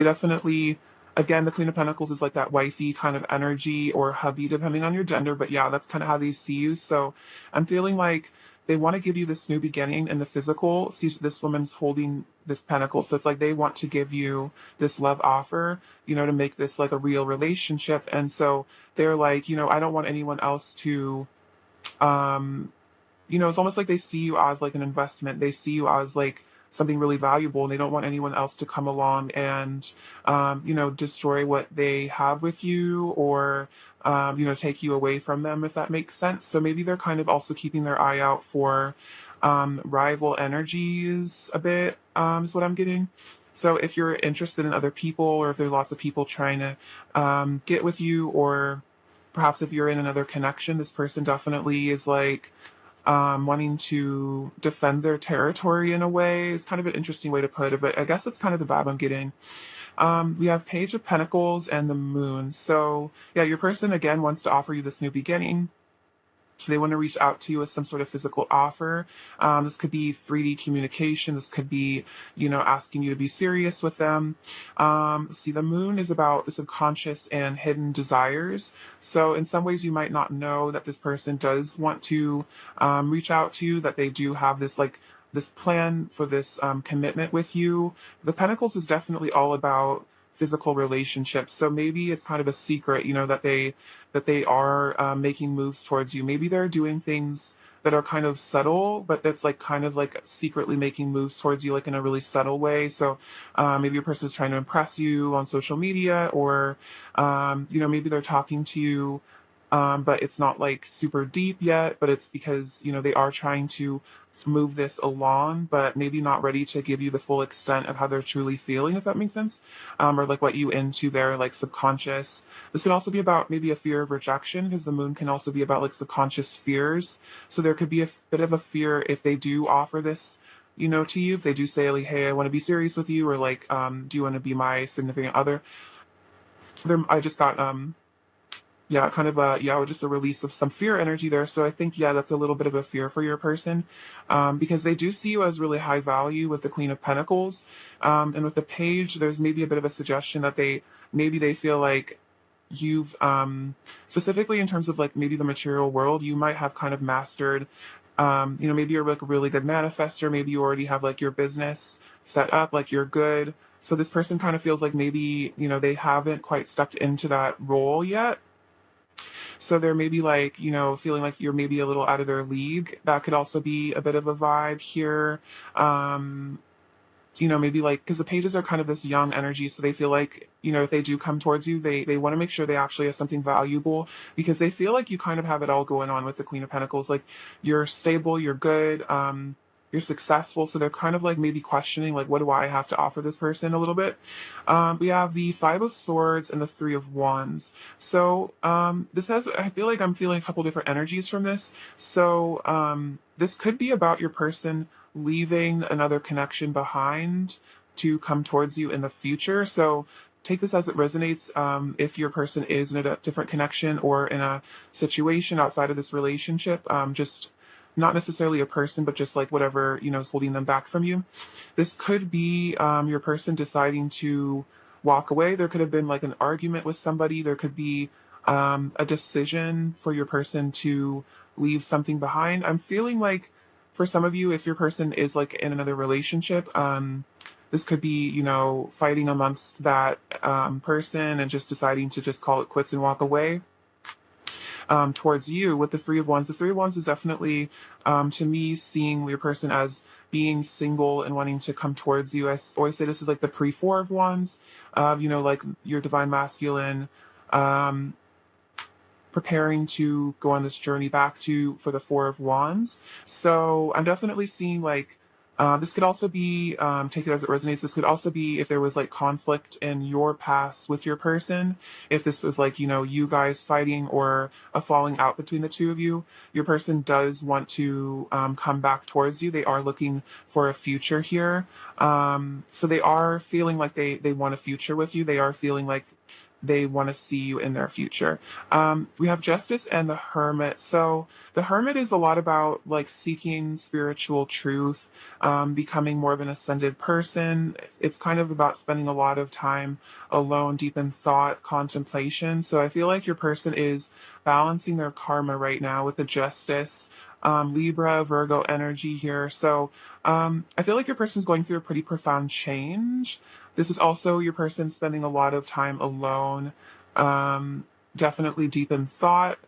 Definitely, again, the Queen of Pentacles is like that wifey kind of energy, or hubby, depending on your gender. But yeah, that's kind of how they see you. So I'm feeling like they want to give you this new beginning in the physical. See, this woman's holding this pentacle. So it's like they want to give you this love offer, to make this like a real relationship. And so they're like, I don't want anyone else to, um, it's almost like they see you as like an investment. They see you as like something really valuable, and they don't want anyone else to come along and, destroy what they have with you, or, take you away from them, if that makes sense. So maybe they're kind of also keeping their eye out for rival energies a bit, is what I'm getting. So if you're interested in other people, or if there are lots of people trying to get with you, or perhaps if you're in another connection, this person definitely is like wanting to defend their territory in a way. It's kind of an interesting way to put it, but I guess that's kind of the vibe I'm getting. We have Page of Pentacles and the Moon. So yeah, your person again wants to offer you this new beginning. They want to reach out to you with some sort of physical offer. This could be 3D communication. This could be, asking you to be serious with them. See, the moon is about the subconscious and hidden desires. So in some ways, you might not know that this person does want to reach out to you, that they do have this like this plan for this commitment with you. The Pentacles is definitely all about physical relationships. So maybe it's kind of a secret, that they are making moves towards you. Maybe they're doing things that are kind of subtle, but that's like kind of like secretly making moves towards you, like in a really subtle way. So maybe your person is trying to impress you on social media, or maybe they're talking to you, but it's not like super deep yet. But it's because they are trying to move this along, but maybe not ready to give you the full extent of how they're truly feeling, if that makes sense, or like what you into their like subconscious. This could also be about maybe a fear of rejection, because the moon can also be about like subconscious fears. So there could be a bit of a fear if they do offer this, to you. If they do say like, hey, I want to be serious with you, or like, do you want to be my significant other? I just got yeah, kind of just a release of some fear energy there. So I think, yeah, that's a little bit of a fear for your person, because they do see you as really high value with the Queen of Pentacles, and with the Page, there's maybe a bit of a suggestion that they feel like you've, specifically in terms of like maybe the material world, you might have kind of mastered, maybe you're like a really good manifester. Maybe you already have like your business set up, like you're good. So this person kind of feels like maybe, they haven't quite stepped into that role yet. So they're maybe like, feeling like you're maybe a little out of their league. That could also be a bit of a vibe here. Um, maybe like, because the pages are kind of this young energy. So they feel like, if they do come towards you, they want to make sure they actually have something valuable, because they feel like you kind of have it all going on with the Queen of Pentacles. Like you're stable, you're good. You're successful. So they're kind of like maybe questioning, like, what do I have to offer this person a little bit? We have the Five of Swords and the Three of Wands. So I feel like I'm feeling a couple different energies from this. So this could be about your person leaving another connection behind to come towards you in the future. So take this as it resonates. If your person is in a different connection or in a situation outside of this relationship, just not necessarily a person, but just like whatever, is holding them back from you. This could be your person deciding to walk away. There could have been like an argument with somebody. There could be a decision for your person to leave something behind. I'm feeling like for some of you, if your person is like in another relationship, this could be, fighting amongst that person and just deciding to just call it quits and walk away. Towards you with the Three of Wands. The Three of Wands is definitely, to me, seeing your person as being single and wanting to come towards you. I always say this is like the pre-Four of Wands, like your divine masculine, um, preparing to go on this journey back to for the Four of Wands. So I'm definitely seeing like this could also be, take it as it resonates. This could also be if there was like conflict in your past with your person. If this was like, you guys fighting or a falling out between the two of you, your person does want to come back towards you. They are looking for a future here. So they are feeling like they want a future with you. They are feeling like they want to see you in their future. We have Justice and the Hermit. So the Hermit is a lot about like seeking spiritual truth, becoming more of an ascended person. It's kind of about spending a lot of time alone, deep in thought, contemplation. So I feel like your person is balancing their karma right now with the Justice. Libra, Virgo energy here. So I feel like your person's going through a pretty profound change. This is also your person spending a lot of time alone, definitely deep in thought.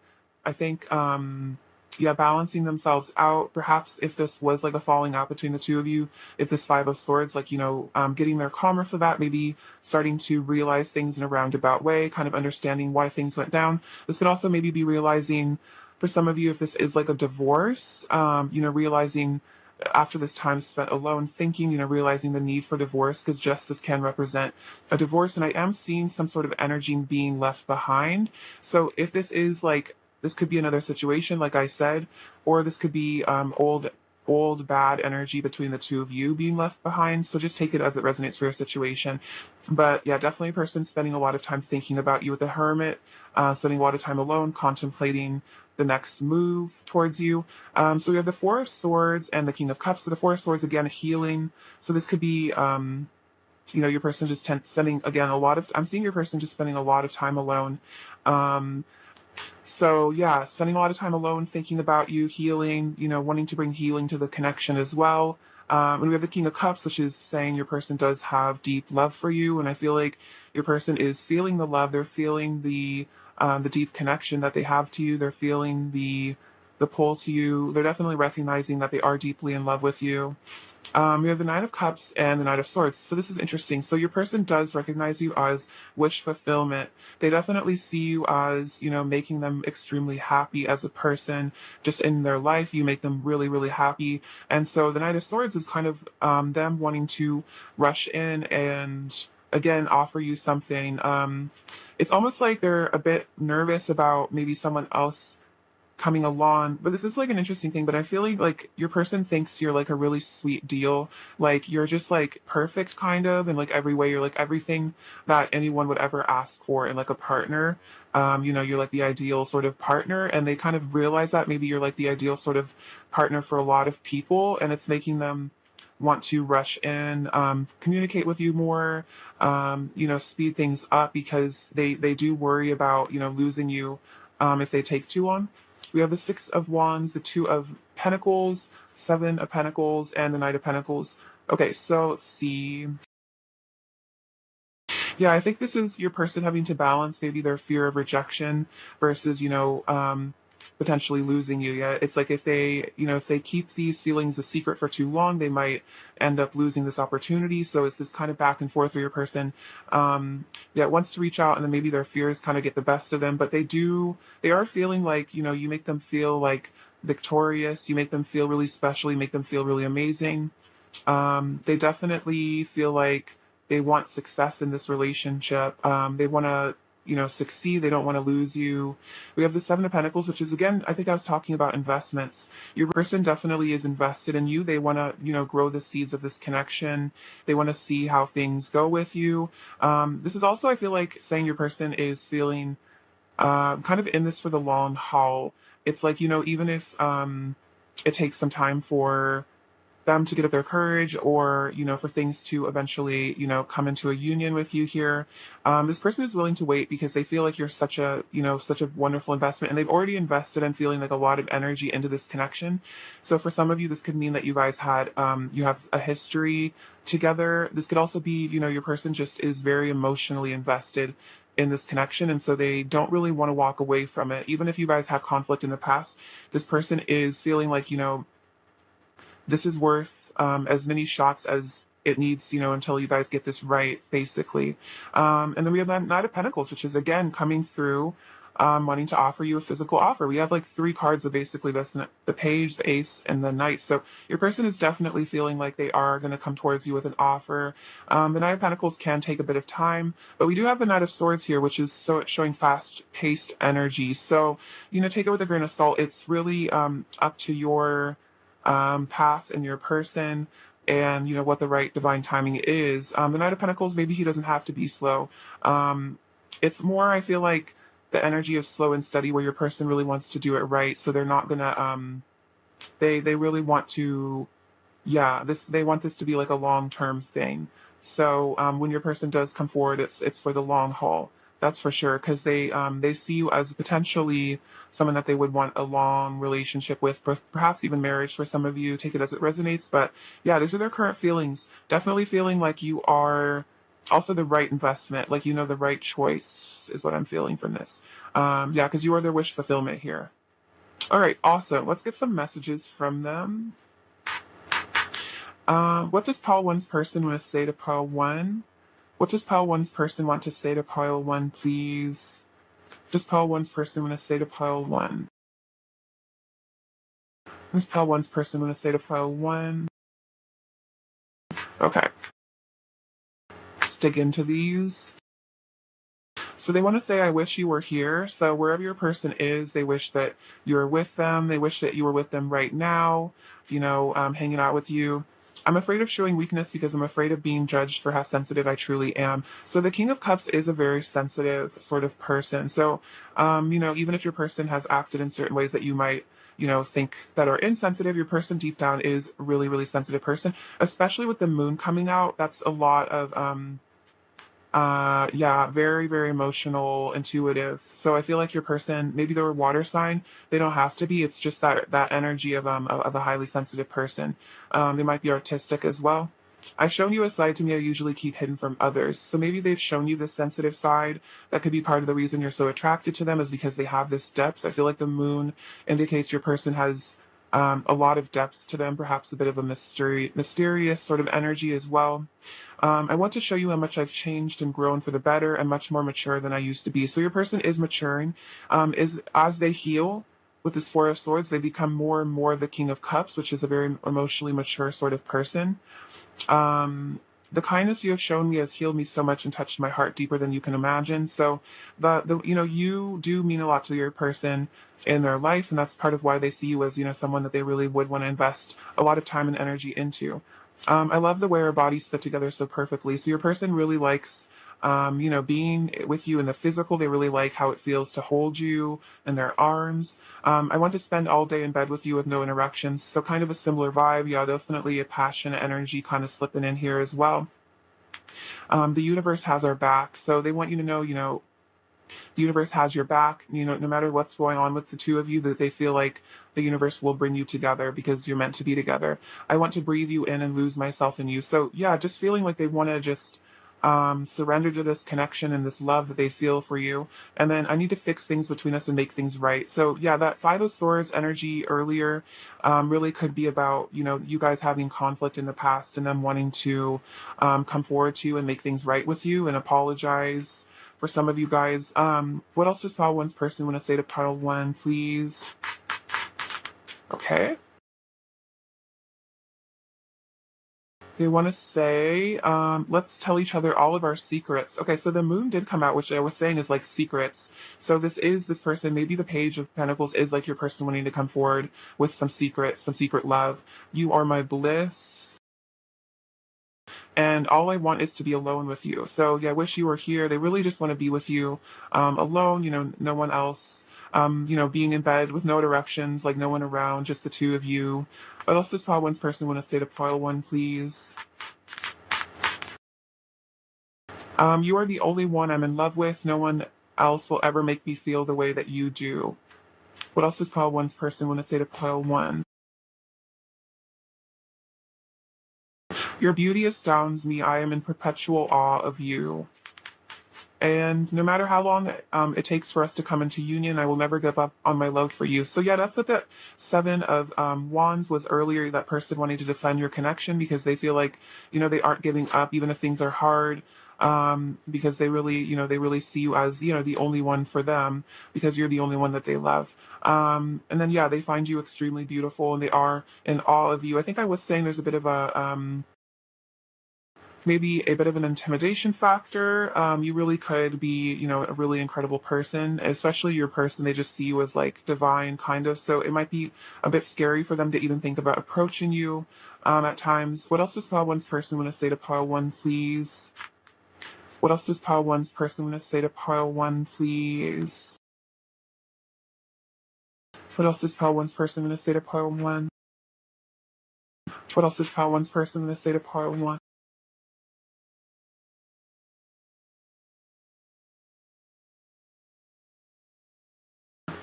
I think, yeah, balancing themselves out. Perhaps if this was like a falling out between the two of you, if this Five of Swords, like, getting their karma for that, maybe starting to realize things in a roundabout way, kind of understanding why things went down. This could also maybe be realizing for some of you, if this is like a divorce, realizing after this time spent alone thinking, realizing the need for divorce, because justice can represent a divorce. And I am seeing some sort of energy being left behind. So if this is like, this could be another situation, like I said, or this could be old bad energy between the two of you being left behind. So just take it as it resonates for your situation. But yeah, definitely a person spending a lot of time thinking about you with the Hermit, spending a lot of time alone, contemplating the next move towards you. So we have the Four of Swords and the King of Cups. So the Four of Swords, again, healing. So this could be, your person just spending, again, I'm seeing your person just spending a lot of time alone. So yeah, spending a lot of time alone, thinking about you, healing, wanting to bring healing to the connection as well. And we have the King of Cups, which is saying your person does have deep love for you. And I feel like your person is feeling the love. They're feeling the deep connection that they have to you. They're feeling the pull to you. They're definitely recognizing that they are deeply in love with you. We have the Nine of Cups and the Knight of Swords. So this is interesting. So your person does recognize you as wish fulfillment. They definitely see you as, making them extremely happy as a person. Just in their life, you make them really, really happy. And so the Knight of Swords is kind of them wanting to rush in and, again, offer you something. It's almost like they're a bit nervous about maybe someone else coming along, but this is like an interesting thing. But I feel like your person thinks you're like a really sweet deal, like you're just like perfect kind of in like every way. You're like everything that anyone would ever ask for in like a partner. You're like the ideal sort of partner, and they kind of realize that maybe you're like the ideal sort of partner for a lot of people, and it's making them want to rush in, communicate with you more, speed things up, because they do worry about losing you if they take too long. We have the Six of Wands, the Two of Pentacles, Seven of Pentacles, and the Knight of Pentacles. Okay, so let's see. Yeah, I think this is your person having to balance maybe their fear of rejection versus, potentially losing you. Yeah, it's like if they keep these feelings a secret for too long, they might end up losing this opportunity. So it's this kind of back and forth where your person, wants to reach out, and then maybe their fears kind of get the best of them. But they are feeling like, you make them feel like victorious, you make them feel really special, you make them feel really amazing. They definitely feel like they want success in this relationship. They want to, succeed. They don't want to lose you. We have the Seven of Pentacles, which is, again, I think I was talking about investments. Your person definitely is invested in you. They want to, grow the seeds of this connection. They want to see how things go with you. This is also, I feel like, saying your person is feeling kind of in this for the long haul. It's like, even if it takes some time for them to get up their courage, or for things to eventually come into a union with you here, this person is willing to wait because they feel like you're such a wonderful investment, and they've already invested and feeling like a lot of energy into this connection. So for some of you, this could mean that you guys had you have a history together. This could also be your person just is very emotionally invested in this connection, and so they don't really want to walk away from it. Even if you guys had conflict in the past, this person is feeling like this is worth as many shots as it needs, until you guys get this right, basically. And then we have that Knight of Pentacles, which is, again, coming through, wanting to offer you a physical offer. We have like three cards of basically this: the Page, the Ace, and the Knight. So your person is definitely feeling like they are going to come towards you with an offer. The Knight of Pentacles can take a bit of time, but we do have the Knight of Swords here, which is showing fast-paced energy. So, take it with a grain of salt. It's really up to your path and your person, and what the right divine timing is. The Knight of Pentacles, maybe he doesn't have to be slow. It's more, I feel like, the energy of slow and steady where your person really wants to do it right. So they're not gonna they really want to, yeah, this they want this to be like a long-term thing. So when your person does come forward, it's for the long haul. That's for sure, because they see you as potentially someone that they would want a long relationship with, perhaps even marriage for some of you. Take it as it resonates. But yeah, these are their current feelings. Definitely feeling like you are also the right investment, like you know the right choice is what I'm feeling from this. Yeah, because you are their wish fulfillment here. All right, awesome. Let's get some messages from them. What does pile one's person want to say to pile one? What does pile one's person want to say to pile one, please? What does pile one's person want to say to pile one? What does pile one's person want to say to pile one? Okay, let's dig into these. So they want to say, I wish you were here. So wherever your person is, they wish that you were with them. They wish that you were with them right now, hanging out with you. I'm afraid of showing weakness because I'm afraid of being judged for how sensitive I truly am. So the King of Cups is a very sensitive sort of person. So, even if your person has acted in certain ways that you might, think that are insensitive, your person deep down is a really, really sensitive person, especially with the moon coming out. That's a lot of, yeah, very, very emotional, intuitive. So I feel like your person, maybe they're a water sign. They don't have to be. It's just that energy of a highly sensitive person. They might be artistic as well. I've shown you a side to me I usually keep hidden from others. So maybe they've shown you this sensitive side. That could be part of the reason you're so attracted to them is because they have this depth. I feel like the moon indicates your person has a lot of depth to them, perhaps a bit of a mysterious sort of energy as well. I want to show you how much I've changed and grown for the better and much more mature than I used to be. So your person is maturing. Is as they heal with this Four of Swords, they become more and more the King of Cups, which is a very emotionally mature sort of person. Um, the kindness you have shown me has healed me so much and touched my heart deeper than you can imagine. So you do mean a lot to your person in their life, and that's part of why they see you as, someone that they really would want to invest a lot of time and energy into. I love the way our bodies fit together so perfectly. So your person really likes being with you in the physical. They really like how it feels to hold you in their arms. I want to spend all day in bed with you with no interruptions. So kind of a similar vibe. Yeah, definitely a passionate energy kind of slipping in here as well. The universe has our back. So they want you to know, the universe has your back, no matter what's going on with the two of you, that they feel like the universe will bring you together because you're meant to be together. I want to breathe you in and lose myself in you. So yeah, just feeling like they want to just surrender to this connection and this love that they feel for you. And then I need to fix things between us and make things right. So yeah, that Five of Swords energy earlier really could be about, you guys having conflict in the past and them wanting to come forward to you and make things right with you and apologize for some of you guys. What else does pile one's person want to say to pile one, please? Okay. They want to say, let's tell each other all of our secrets. Okay, so the moon did come out, which I was saying is like secrets. So this person, maybe the Page of Pentacles is like your person wanting to come forward with some secret love. You are my bliss. And all I want is to be alone with you. So yeah, I wish you were here. They really just want to be with you, alone. No one else. Being in bed with no interruptions, like no one around, just the two of you. What else does pile one's person want to say to pile one, please? You are the only one I'm in love with. No one else will ever make me feel the way that you do. What else does pile one's person want to say to pile one? Your beauty astounds me. I am in perpetual awe of you. And no matter how long it takes for us to come into union, I will never give up on my love for you. So yeah, that's what that Seven of Wands was earlier, that person wanting to defend your connection because they feel like, they aren't giving up even if things are hard. Because they really see you as, the only one for them because you're the only one that they love. And then, yeah, they find you extremely beautiful and they are in awe of you. I think I was saying there's a bit of maybe a bit of an intimidation factor. You really could be, a really incredible person, especially your person. They just see you as like divine, kind of. So it might be a bit scary for them to even think about approaching you at times. What else does pile one's person want to say to pile one, please? What else does pile one's person want to say to pile one, please? What else does pile one's person want to say to pile one? What else does pile one's person want to say to pile one?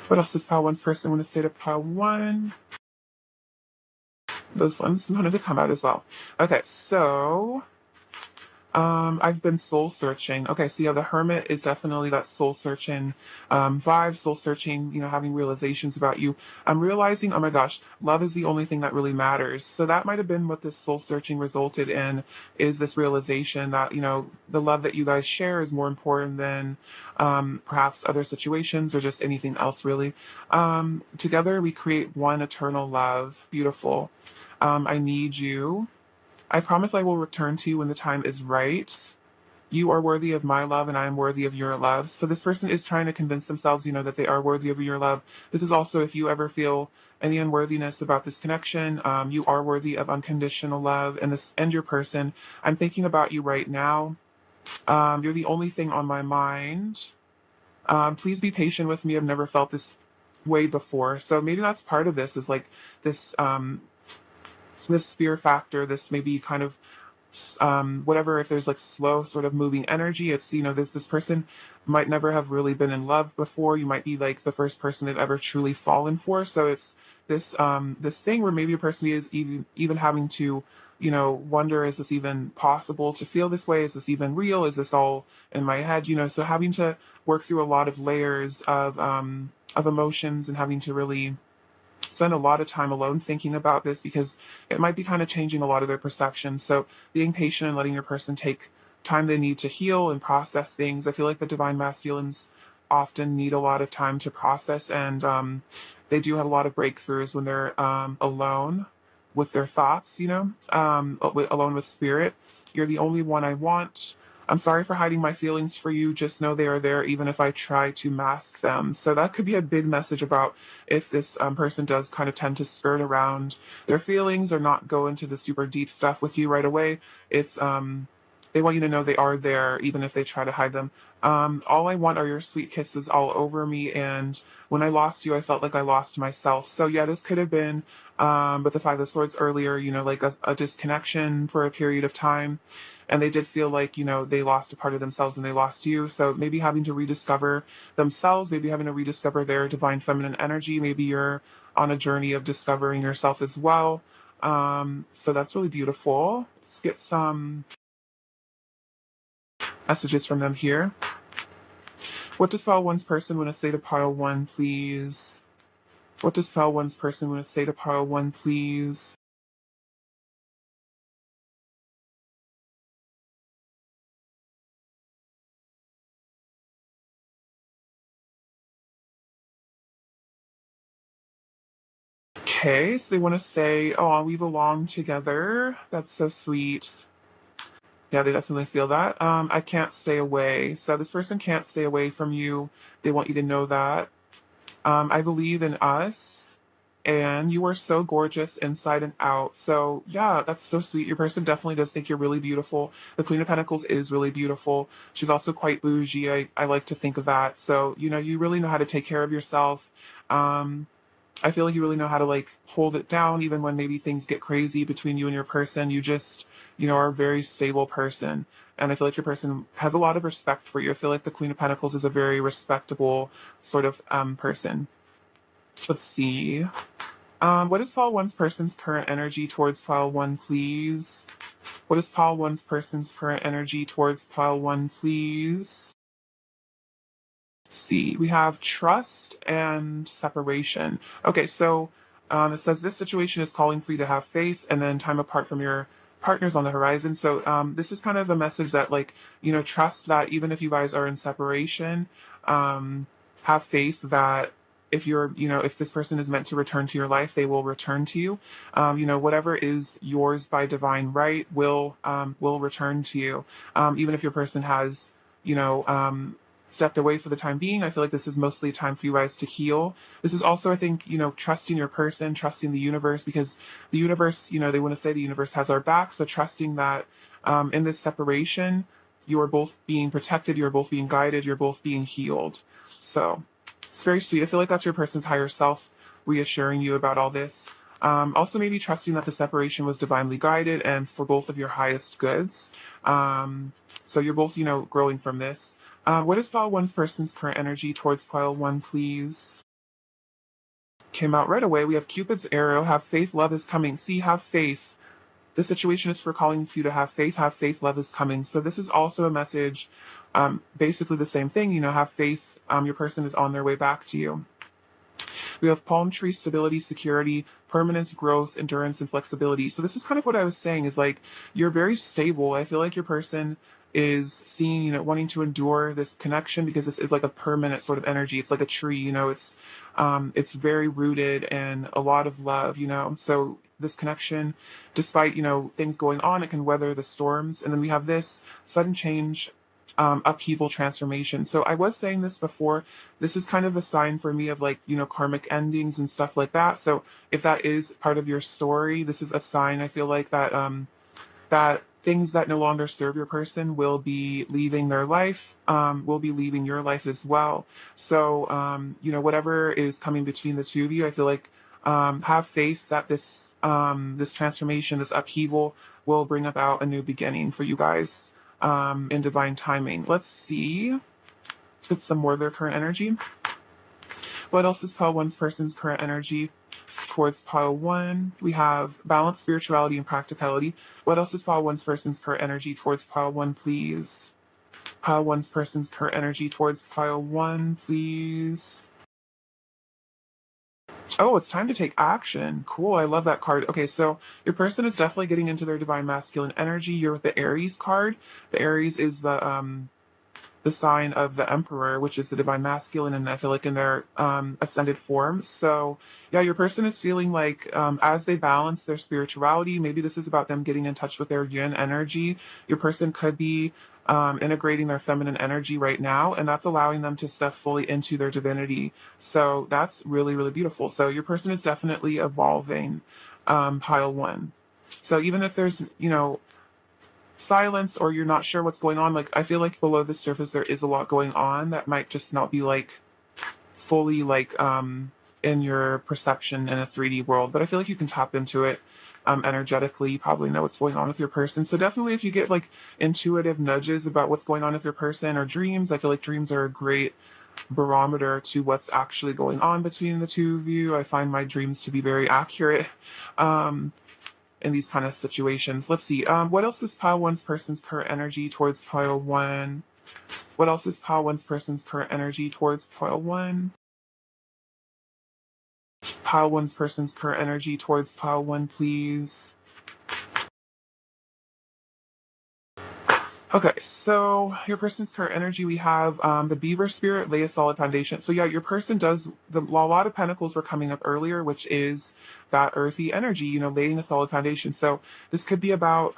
What else does pile one's person want to say to pile one? Those ones wanted to come out as well. Okay, so I've been soul searching. Okay, so yeah, the hermit is definitely that soul searching vibe, soul searching, having realizations about you. I'm realizing, oh my gosh, love is the only thing that really matters. So that might have been what this soul searching resulted in, is this realization that, the love that you guys share is more important than perhaps other situations or just anything else, really. Together we create one eternal love. Beautiful. I need you. I promise I will return to you when the time is right. You are worthy of my love and I am worthy of your love. So this person is trying to convince themselves, that they are worthy of your love. This is also, if you ever feel any unworthiness about this connection, you are worthy of unconditional love, and your person. I'm thinking about you right now. You're the only thing on my mind. Please be patient with me. I've never felt this way before. So maybe that's part of this, is like this this fear factor, this maybe kind of whatever, if there's like slow sort of moving energy, it's, this person might never have really been in love before. You might be like the first person they've ever truly fallen for. So it's this thing where maybe a person is even having to, wonder, is this even possible to feel this way? Is this even real? Is this all in my head? So having to work through a lot of layers of emotions, and having to really spend a lot of time alone thinking about this, because it might be kind of changing a lot of their perceptions. So being patient and letting your person take time they need to heal and process things. I feel like the divine masculines often need a lot of time to process, and they do have a lot of breakthroughs when they're alone with their thoughts, alone with spirit. You're the only one I want. I'm sorry for hiding my feelings for you. Just know they are there, even if I try to mask them. So that could be a big message about if this person does kind of tend to skirt around their feelings or not go into the super deep stuff with you right away. It's they want you to know they are there, even if they try to hide them. All I want are your sweet kisses all over me. And when I lost you, I felt like I lost myself. So yeah, this could have been, but the Five of Swords earlier, like a disconnection for a period of time. And they did feel like, they lost a part of themselves and they lost you. So maybe having to rediscover themselves, maybe having to rediscover their divine feminine energy. Maybe you're on a journey of discovering yourself as well. So that's really beautiful. Let's get some messages from them here. What does pile one's person want to say to pile one, please? What does pile one's person want to say to pile one, please? Okay, so they want to say, oh, we belong together. That's so sweet. Yeah, they definitely feel that. I can't stay away. So this person can't stay away from you. They want you to know that. I believe in us, and you are so gorgeous inside and out. So yeah, that's so sweet. Your person definitely does think you're really beautiful. The Queen of Pentacles is really beautiful. She's also quite bougie. I like to think of that. So, you really know how to take care of yourself. I feel like you really know how to like hold it down, even when maybe things get crazy between you and your person. You just, are a very stable person. And I feel like your person has a lot of respect for you. I feel like the Queen of Pentacles is a very respectable sort of person. Let's see. What is pile one's person's current energy towards pile one, please? What is pile one's person's current energy towards pile one, please? See, we have trust and separation. Okay, so it says this situation is calling for you to have faith and then time apart from your partners on the horizon. So this is kind of a message that, like, trust that even if you guys are in separation, have faith that if you're, if this person is meant to return to your life, they will return to you. Whatever is yours by divine right will return to you. Even if your person has, stepped away for the time being. I feel like this is mostly a time for you guys to heal. This is also, I think, trusting your person, trusting the universe, because the universe, they want to say the universe has our back. So trusting that in this separation, you're both being protected, you're both being guided, you're both being healed. So it's very sweet. I feel like that's your person's higher self reassuring you about all this. Also, maybe trusting that the separation was divinely guided and for both of your highest goods. So you're both, growing from this. What is pile one's person's current energy towards pile one, please? Came out right away. We have Cupid's arrow. Have faith, love is coming. See, have faith. The situation is for calling for you to have faith, love is coming. So this is also a message, basically the same thing, have faith, your person is on their way back to you. We have palm tree, stability, security, permanence, growth, endurance, and flexibility. So this is kind of what I was saying is like, you're very stable. I feel like your person is seeing, wanting to endure this connection because this is like a permanent sort of energy. It's like a tree, it's very rooted in a lot of love, so this connection, despite, things going on, it can weather the storms. And then we have this sudden change, upheaval, transformation. So I was saying this before, this is kind of a sign for me of like, karmic endings and stuff like that. So if that is part of your story, this is a sign, I feel like, that that things that no longer serve your person will be leaving their life, will be leaving your life as well. So, whatever is coming between the two of you, I feel like, have faith that this transformation, this upheaval will bring about a new beginning for you guys, in divine timing. Let's see. Let's get some more of their current energy. What else is pile one's person's current energy towards pile one? We have balance, spirituality, and practicality. What else is pile one's person's current energy towards pile one, please? Pile one's person's current energy towards pile one, please. Oh, it's time to take action. Cool. I love that card. Okay, so your person is definitely getting into their divine masculine energy. You're with the Aries card. The Aries is the sign of the Emperor, which is the divine masculine, and I feel like in their ascended form. So yeah, your person is feeling like, as they balance their spirituality, maybe this is about them getting in touch with their yin energy. Your person could be integrating their feminine energy right now, and that's allowing them to step fully into their divinity. So that's really, really beautiful. So your person is definitely evolving, pile one. So even if there's, silence or you're not sure what's going on, like I feel like below the surface there is a lot going on that might just not be like fully like in your perception in a 3D world, but I feel like you can tap into it energetically. You probably know what's going on with your person. So definitely if you get like intuitive nudges about what's going on with your person or dreams, I feel like dreams are a great barometer to what's actually going on between the two of you. I find my dreams to be very accurate. In these kind of situations. Let's see. What else is pile one's person's current energy towards pile one? What else is pile one's person's current energy towards pile one? Pile one's person's current energy towards pile one, please. Okay, so your person's current energy, we have the beaver spirit, lay a solid foundation. So yeah, your person does, a lot of pentacles were coming up earlier, which is that earthy energy, laying a solid foundation. So this could be about,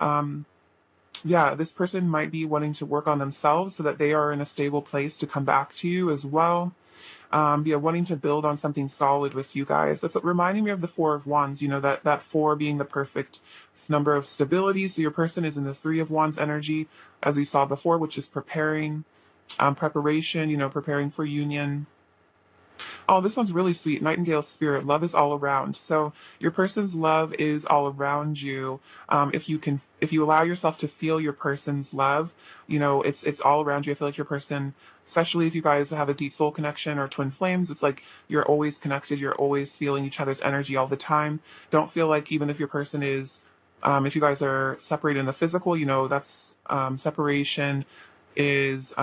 yeah, this person might be wanting to work on themselves so that they are in a stable place to come back to you as well. Yeah, wanting to build on something solid with you guys. That's reminding me of the Four of Wands, that four being the perfect number of stability. So your person is in the Three of Wands energy, as we saw before, which is preparing, preparation, preparing for union. Oh, this one's really sweet. Nightingale spirit. Love is all around. So your person's love is all around you. If you allow yourself to feel your person's love, it's all around you. I feel like your person, especially if you guys have a deep soul connection or twin flames, it's like you're always connected. You're always feeling each other's energy all the time. Don't feel like even if your person is, if you guys are separated in the physical, that's separation is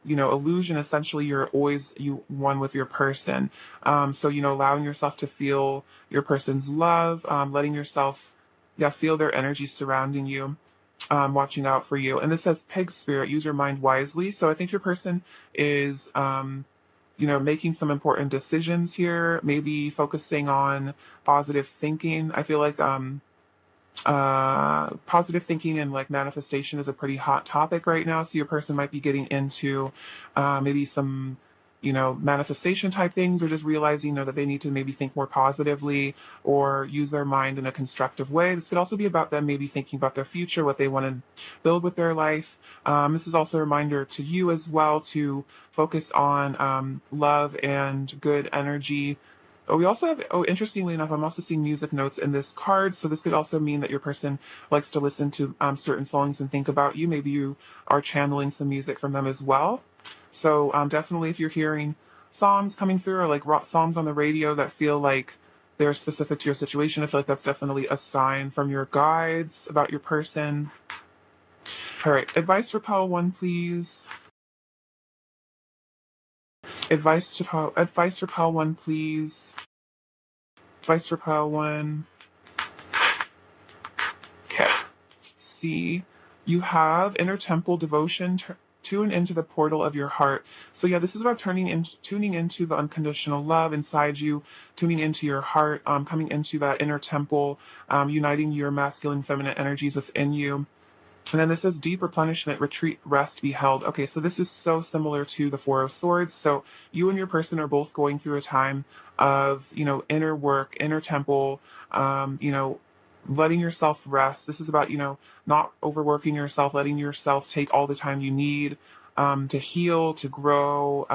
illusion. Essentially you're always one with your person. So allowing yourself to feel your person's love, letting yourself feel their energy surrounding you, watching out for you. And this says pig spirit, use your mind wisely. So I think your person is making some important decisions here, maybe focusing on positive thinking. I feel like positive thinking and like manifestation is a pretty hot topic right now. So your person might be getting into maybe some manifestation type things, or just realizing, that they need to maybe think more positively or use their mind in a constructive way. This could also be about them maybe thinking about their future, what they want to build with their life. This is also a reminder to you as well to focus on love and good energy. We also have, interestingly enough, I'm also seeing music notes in this card. So this could also mean that your person likes to listen to certain songs and think about you. Maybe you are channeling some music from them as well. So definitely, if you're hearing songs coming through, or like rock songs on the radio that feel like they're specific to your situation, I feel like that's definitely a sign from your guides about your person. All right, advice for pile 1, please. Advice for pile 1, please. Advice for pile 1. Okay. C. You have inner temple devotion. Tune into the portal of your heart. So yeah, this is about tuning into the unconditional love inside you, tuning into your heart, coming into that inner temple, uniting your masculine, feminine energies within you. And then this says deep replenishment, retreat, rest, be held. Okay, so this is so similar to the Four of Swords. So you and your person are both going through a time of, inner work, inner temple, letting yourself rest. This is about, not overworking yourself, letting yourself take all the time you need to heal, to grow,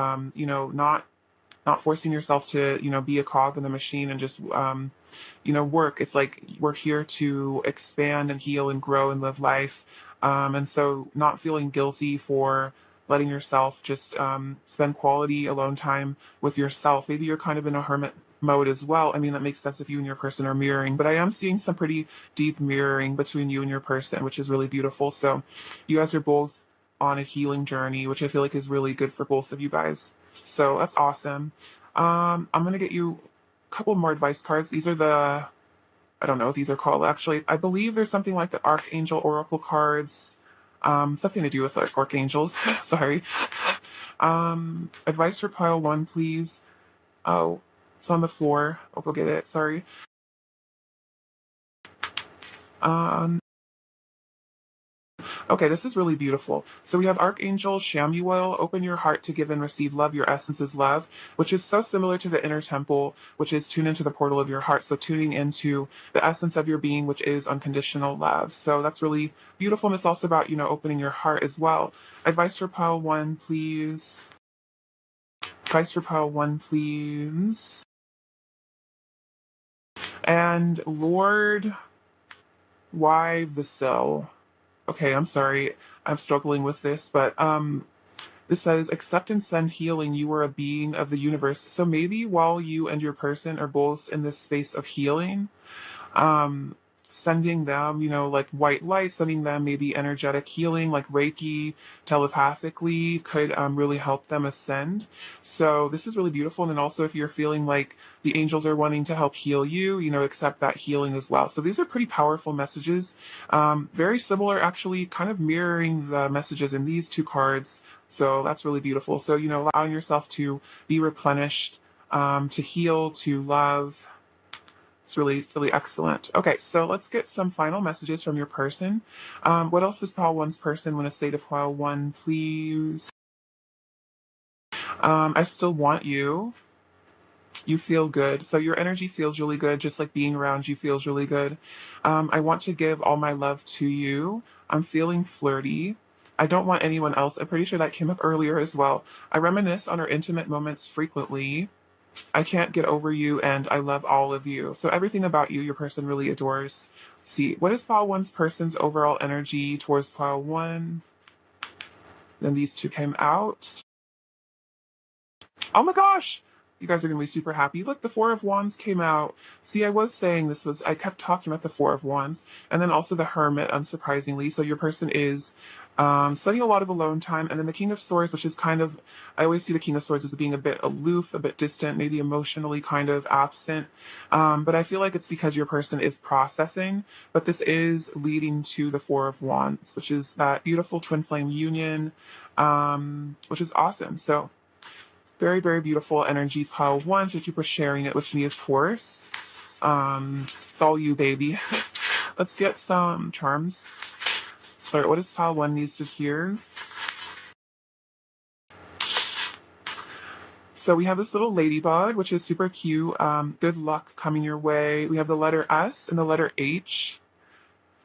not forcing yourself to, be a cog in the machine and just, work. It's like we're here to expand and heal and grow and live life. And so not feeling guilty for letting yourself just spend quality alone time with yourself. Maybe you're kind of in a hermit mode as well. I mean, that makes sense if you and your person are mirroring, but I am seeing some pretty deep mirroring between you and your person, which is really beautiful. So you guys are both on a healing journey, which I feel like is really good for both of you guys. So that's awesome. I'm going to get you a couple more advice cards. These are I don't know what these are called actually. I believe there's something like the Archangel Oracle cards. Something to do with like archangels. Sorry. Advice for pile 1, please. Oh, it's on the floor. I'll go get it. Sorry. Um, Okay, this is really beautiful. So we have Archangel Shamuel, open your heart to give and receive love. Your essence is love, which is so similar to the inner temple, which is tune into the portal of your heart. So tuning into the essence of your being, which is unconditional love. So that's really beautiful. And it's also about, opening your heart as well. Advice for pile 1, please. Advice for pile 1, please. And Lord, why the cell? Okay, I'm sorry. I'm struggling with this, but this says accept and send healing. You are a being of the universe. So maybe while you and your person are both in this space of healing, um, sending them, like white light, sending them maybe energetic healing, like Reiki, telepathically, could really help them ascend. So this is really beautiful. And then also, if you're feeling like the angels are wanting to help heal you, accept that healing as well. So these are pretty powerful messages. Very similar, actually, kind of mirroring the messages in these two cards. So that's really beautiful. So, allowing yourself to be replenished, to heal, to love. It's really, really excellent. Okay, so let's get some final messages from your person. What else does pile 1's person want to say to pile 1, please? I still want you. You feel good. So your energy feels really good, just like being around you feels really good. I want to give all my love to you. I'm feeling flirty. I don't want anyone else. I'm pretty sure that came up earlier as well. I reminisce on our intimate moments frequently. I can't get over you, and I love all of you. So everything about you, your person really adores. See, what is pile 1's person's overall energy towards pile 1? Then these two came out. Oh my gosh! You guys are going to be super happy. Look, the Four of Wands came out. See, I was saying I kept talking about the Four of Wands. And then also the Hermit, unsurprisingly. So your person is spending a lot of alone time. And then the King of Swords, which is kind of, I always see the King of Swords as being a bit aloof, a bit distant, maybe emotionally kind of absent. But I feel like it's because your person is processing. But this is leading to the Four of Wands, which is that beautiful twin flame union, which is awesome. So very, very beautiful energy, pile 1. Thank you for sharing it with me, of course. It's all you, baby. Let's get some charms. Sorry, what does pile 1 needs to hear? So we have this little ladybug, which is super cute. Good luck coming your way. We have the letter S and the letter H.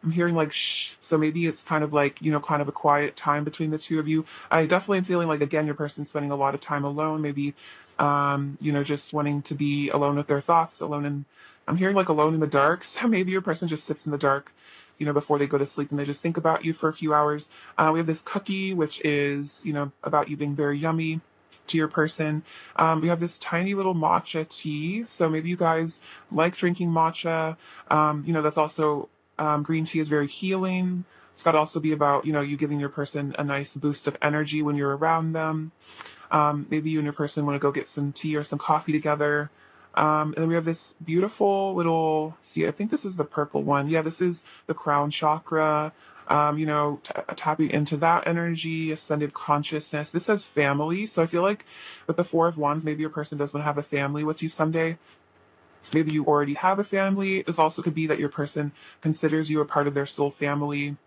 I'm hearing like shh, so maybe it's kind of like, kind of a quiet time between the two of you. I definitely am feeling like, again, your person's spending a lot of time alone, maybe, just wanting to be alone with their thoughts, alone in, I'm hearing like alone in the dark. So maybe your person just sits in the dark, before they go to sleep and they just think about you for a few hours. We have this cookie, which is, about you being very yummy to your person. We have this tiny little matcha tea. So maybe you guys like drinking matcha. That's also green tea is very healing. It's got to also be about, you giving your person a nice boost of energy when you're around them. Maybe you and your person want to go get some tea or some coffee together. And then we have this beautiful little, see, I think this is the purple one. Yeah, this is the crown chakra. Tapping into that energy, ascended consciousness. This says family. So I feel like with the Four of Wands, maybe your person does want to have a family with you someday. Maybe you already have a family. This also could be that your person considers you a part of their soul family,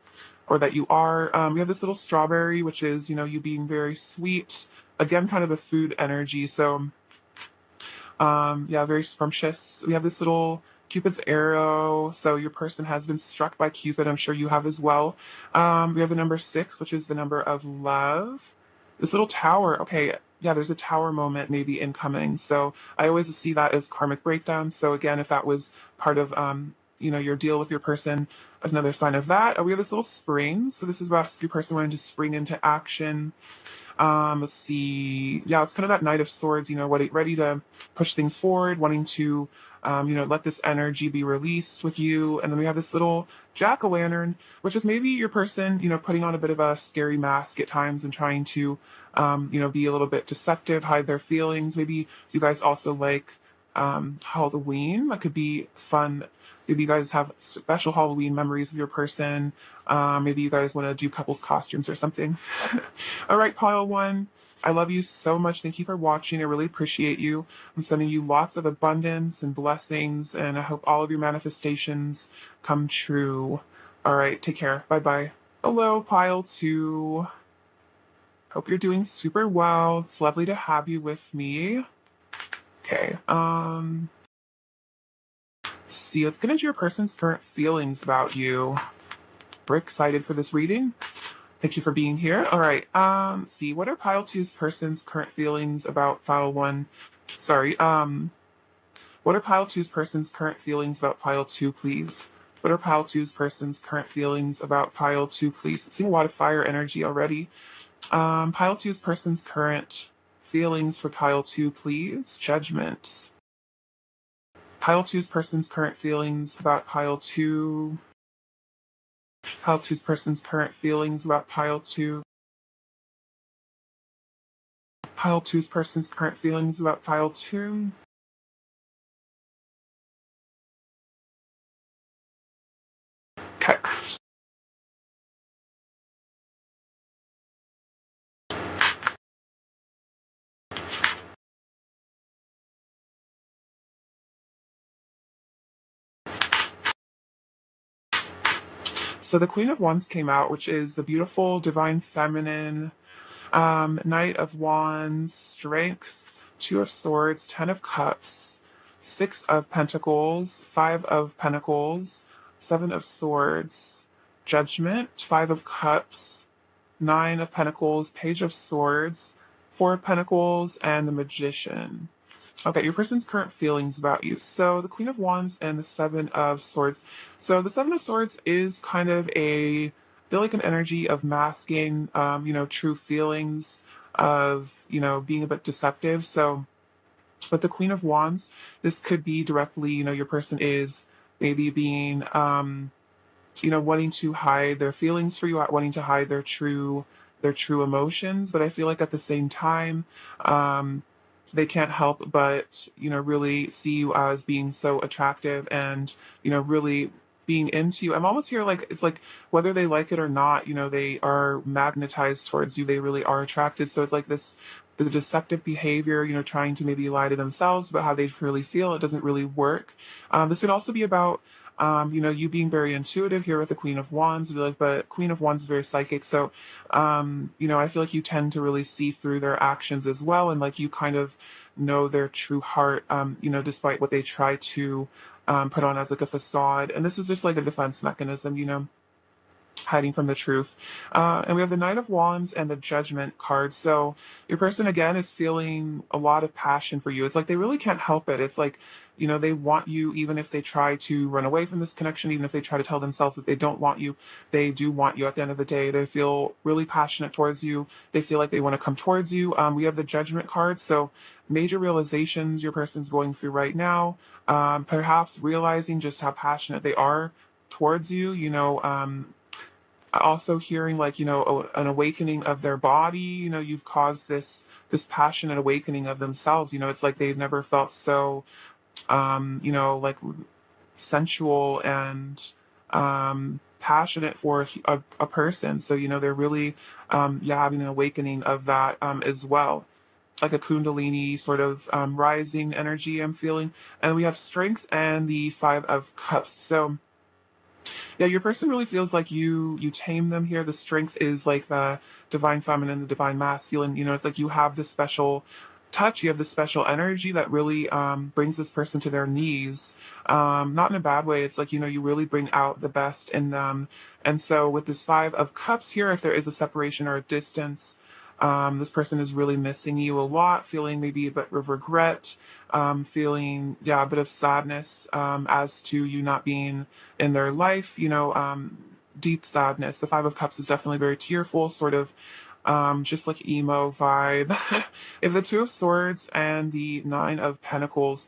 or that you are. We have this little strawberry, which is, you being very sweet. Again, kind of a food energy. So, yeah, very scrumptious. We have this little Cupid's arrow. So your person has been struck by Cupid. I'm sure you have as well. We have the number 6, which is the number of love. This little tower. Okay, yeah, there's a tower moment maybe incoming. So I always see that as karmic breakdown. So again, if that was part of, your deal with your person, as another sign of that. We have this little spring. So this is about your person wanting to spring into action. Let's see. Yeah, it's kind of that Knight of Swords, ready to push things forward, wanting to, let this energy be released with you. And then we have this little jack-o'-lantern, which is maybe your person, putting on a bit of a scary mask at times and trying to, be a little bit deceptive, hide their feelings. Maybe you guys also like Halloween. That could be fun. Maybe you guys have special Halloween memories with your person. Maybe you guys want to do couples costumes or something. All right, pile 1. I love you so much. Thank you for watching. I really appreciate you. I'm sending you lots of abundance and blessings, and I hope all of your manifestations come true. All right, take care. Bye-bye. Hello, pile 2. Hope you're doing super well. It's lovely to have you with me. Okay, see, let's get into your person's current feelings about you. We're excited for this reading. Thank you for being here. All right, see, what are pile 2's person's current feelings about pile 1? Sorry, what are pile 2's person's current feelings about pile 2, please? What are pile 2's person's current feelings about pile 2, please? I'm seeing a lot of fire energy already. Pile 2's person's current feelings for pile 2, please. Judgment. Pile 2's person's current feelings about pile 2. Pile 2's person's current feelings about pile 2. Pile 2's person's current feelings about pile 2. Okay. So the Queen of Wands came out, which is the beautiful, divine feminine, Knight of Wands, Strength, 2 of Swords, 10 of Cups, 6 of Pentacles, 5 of Pentacles, 7 of Swords, Judgment, 5 of Cups, 9 of Pentacles, Page of Swords, 4 of Pentacles, and the Magician. Okay, your person's current feelings about you. So the Queen of Wands and the 7 of Swords. So the 7 of Swords is kind of I feel like an energy of masking, true feelings, of, being a bit deceptive. So with the Queen of Wands, this could be directly, your person is maybe being, wanting to hide their feelings for you, wanting to hide their true emotions. But I feel like at the same time, they can't help but, really see you as being so attractive and, really being into you. I'm almost here like, it's like whether they like it or not, they are magnetized towards you. They really are attracted. So it's like this, there's a deceptive behavior, trying to maybe lie to themselves about how they really feel. It doesn't really work. This could also be about, You being very intuitive here with the Queen of Wands, but Queen of Wands is very psychic. So, I feel like you tend to really see through their actions as well. And like you kind of know their true heart, despite what they try to put on as like a facade. And this is just like a defense mechanism, hiding from the truth. And we have the Knight of Wands and the Judgment card. So your person again is feeling a lot of passion for you. It's like they really can't help it. It's like, they want you even if they try to run away from this connection, even if they try to tell themselves that they don't want you, they do want you at the end of the day. They feel really passionate towards you. They feel like they want to come towards you. We have the Judgment card. So major realizations your person's going through right now, perhaps realizing just how passionate they are towards you, also hearing like an awakening of their body. You've caused this passionate awakening of themselves. It's like they've never felt so like sensual and passionate for a person. So they're really having an awakening of that as well, like a kundalini sort of rising energy I'm feeling. And we have strength and the Five of Cups. So yeah, your person really feels like you tame them here. The strength is like the divine feminine, the divine masculine. It's like you have this special touch, you have this special energy that really brings this person to their knees. Not in a bad way. It's like, you really bring out the best in them. And so with this Five of Cups here, if there is a separation or a distance, this person is really missing you a lot, feeling maybe a bit of regret, feeling, a bit of sadness as to you not being in their life, deep sadness. The Five of Cups is definitely very tearful, sort of just like emo vibe. If the Two of Swords and the Nine of Pentacles.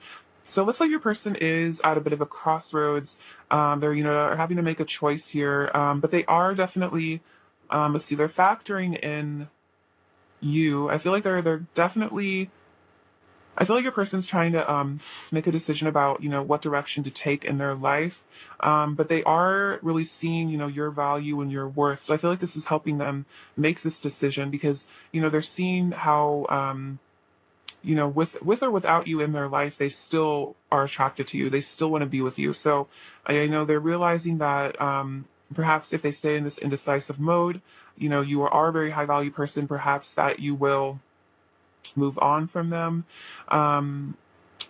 So it looks like your person is at a bit of a crossroads. They're, are having to make a choice here, but they are definitely, let's see, they're factoring in you. I feel like they're definitely. I feel like your person's trying to make a decision about what direction to take in their life, but they are really seeing your value and your worth. So I feel like this is helping them make this decision because they're seeing how with or without you in their life, they still are attracted to you. They still want to be with you. So I know they're realizing that perhaps if they stay in this indecisive mode, you are a very high value person, perhaps that you will move on from them.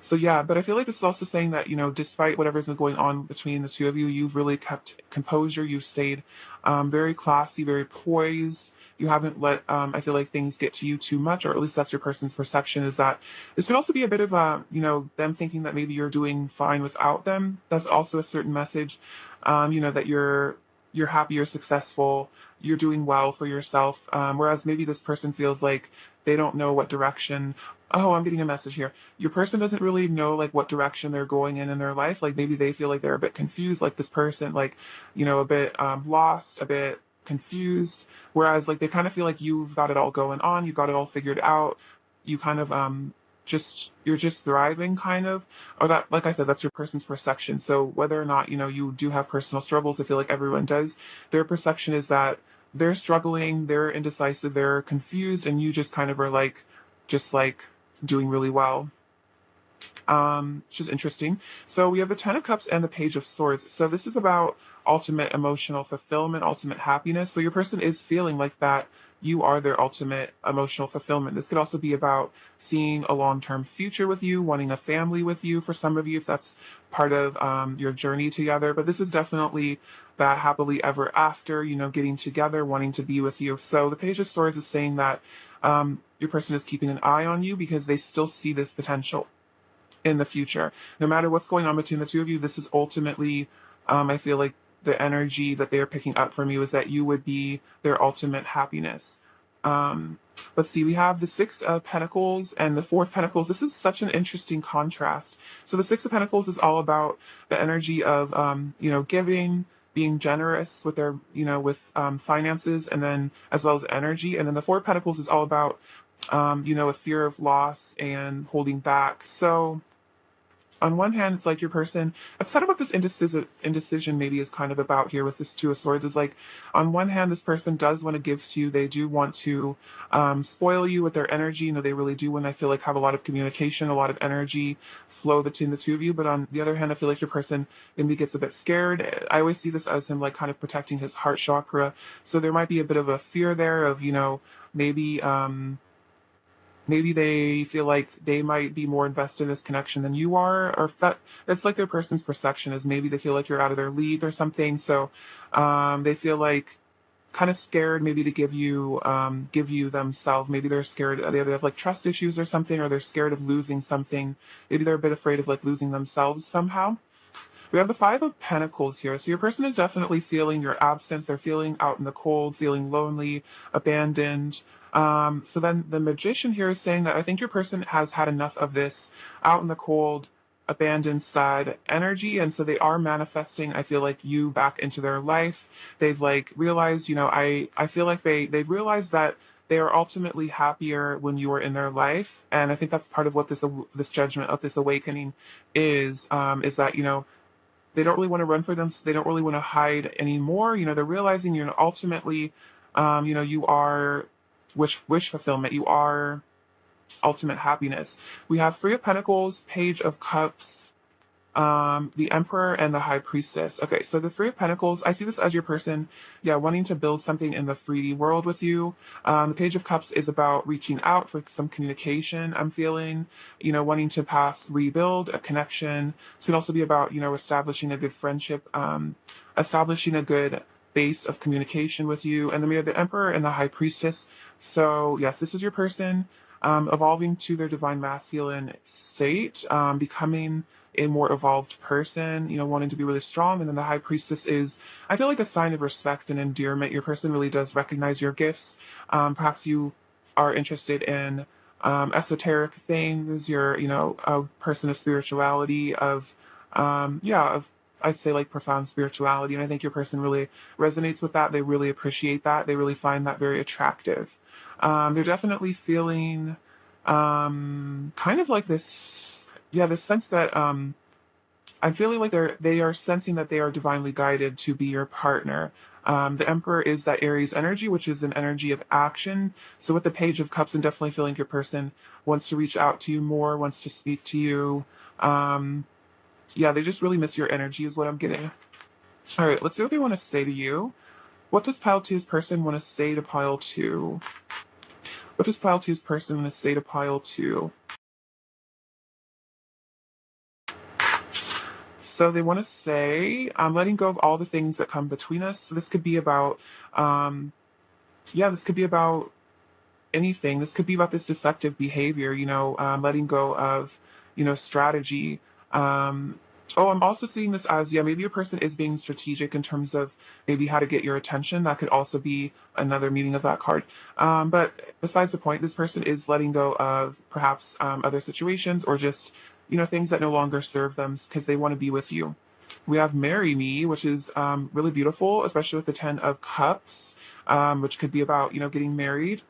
So yeah, but I feel like this is also saying that, despite whatever's been going on between the two of you, you've really kept composure. You've stayed very classy, very poised. You haven't let, I feel like, things get to you too much, or at least that's your person's perception, is that this could also be a bit of, them thinking that maybe you're doing fine without them. That's also a certain message, that you're happy, you're successful, you're doing well for yourself. Whereas maybe this person feels like they don't know what direction. Oh, I'm getting a message here. Your person doesn't really know like what direction they're going in their life. Like maybe they feel like they're a bit confused, like this person, like, a bit lost, a bit confused. Whereas like they kind of feel like you've got it all going on, you've got it all figured out. You kind of you're just thriving kind of, or that, like I said, that's your person's perception. So whether or not you do have personal struggles, I feel like everyone does, their perception is that they're struggling, they're indecisive, they're confused, and you just kind of are like just like doing really well. Which is interesting. So we have the Ten of Cups and the Page of Swords. So this is about ultimate emotional fulfillment, ultimate happiness. So your person is feeling like that you are their ultimate emotional fulfillment. This could also be about seeing a long-term future with you, wanting a family with you for some of you, if that's part of your journey together. But this is definitely that happily ever after, getting together, wanting to be with you. So the Page of Swords is saying that your person is keeping an eye on you because they still see this potential in the future. No matter what's going on between the two of you, this is ultimately, I feel like the energy that they're picking up from you is that you would be their ultimate happiness. Let's see, we have the Six of Pentacles and the Four of Pentacles. This is such an interesting contrast. So the Six of Pentacles is all about the energy of, giving, being generous with their, with finances, and then as well as energy. And then the Four of Pentacles is all about, a fear of loss and holding back. So on one hand, it's like your person, that's kind of what this indecision maybe is kind of about here with this Two of Swords, is like, on one hand, this person does want to give to you, they do want to spoil you with their energy. They really do, when I feel like have a lot of communication, a lot of energy flow between the two of you. But on the other hand, I feel like your person maybe gets a bit scared. I always see this as him like kind of protecting his heart chakra. So there might be a bit of a fear there of, maybe maybe they feel like they might be more invested in this connection than you are, or if that's like their person's perception, is maybe they feel like you're out of their league or something. So they feel like kind of scared maybe to give you themselves. Maybe they're scared, they have like trust issues or something, or they're scared of losing something. Maybe they're a bit afraid of like losing themselves somehow. We have the Five of Pentacles here. So your person is definitely feeling your absence. They're feeling out in the cold, feeling lonely, abandoned. So then the Magician here is saying that I think your person has had enough of this out in the cold, abandoned, sad energy. And so they are manifesting, I feel like, you back into their life. They've like realized, I feel like they've realized that they are ultimately happier when you are in their life. And I think that's part of what this judgment of this awakening is that, they don't really want to run for them. So they don't really want to hide anymore. They're realizing, ultimately, you are wish fulfillment. You are ultimate happiness. We have Three of Pentacles, Page of Cups, the Emperor, and the High Priestess. Okay, so the Three of Pentacles, I see this as your person, wanting to build something in the 3D world with you. The Page of Cups is about reaching out for some communication, I'm feeling, wanting to rebuild a connection. This can also be about, establishing a good friendship, establishing a good base of communication with you. And then we have the Emperor and the High Priestess. So yes, this is your person evolving to their divine masculine state, becoming a more evolved person, wanting to be really strong. And then the High Priestess is, I feel like, a sign of respect and endearment. Your person really does recognize your gifts. Perhaps you are interested in esoteric things. You're, a person of spirituality, of I'd say like profound spirituality. And I think your person really resonates with that. They really appreciate that. They really find that very attractive. They're definitely feeling kind of like this sense that I'm feeling like they are sensing that they are divinely guided to be your partner. The Emperor is that Aries energy, which is an energy of action. So with the Page of Cups, I'm definitely feeling your person wants to reach out to you more, wants to speak to you. They just really miss your energy is what I'm getting. All right, let's see what they want to say to you. What does Pile Two's person want to say to Pile Two? What does Pile Two's person want to say to Pile Two? So they want to say, I'm letting go of all the things that come between us. So this could be about, this could be about anything. This could be about this deceptive behavior, letting go of, strategy. I'm also seeing this as, maybe your person is being strategic in terms of maybe how to get your attention. That could also be another meaning of that card. But besides the point, this person is letting go of perhaps other situations, or just, things that no longer serve them because they want to be with you. We have Marry Me, which is really beautiful, especially with the Ten of Cups, which could be about, getting married.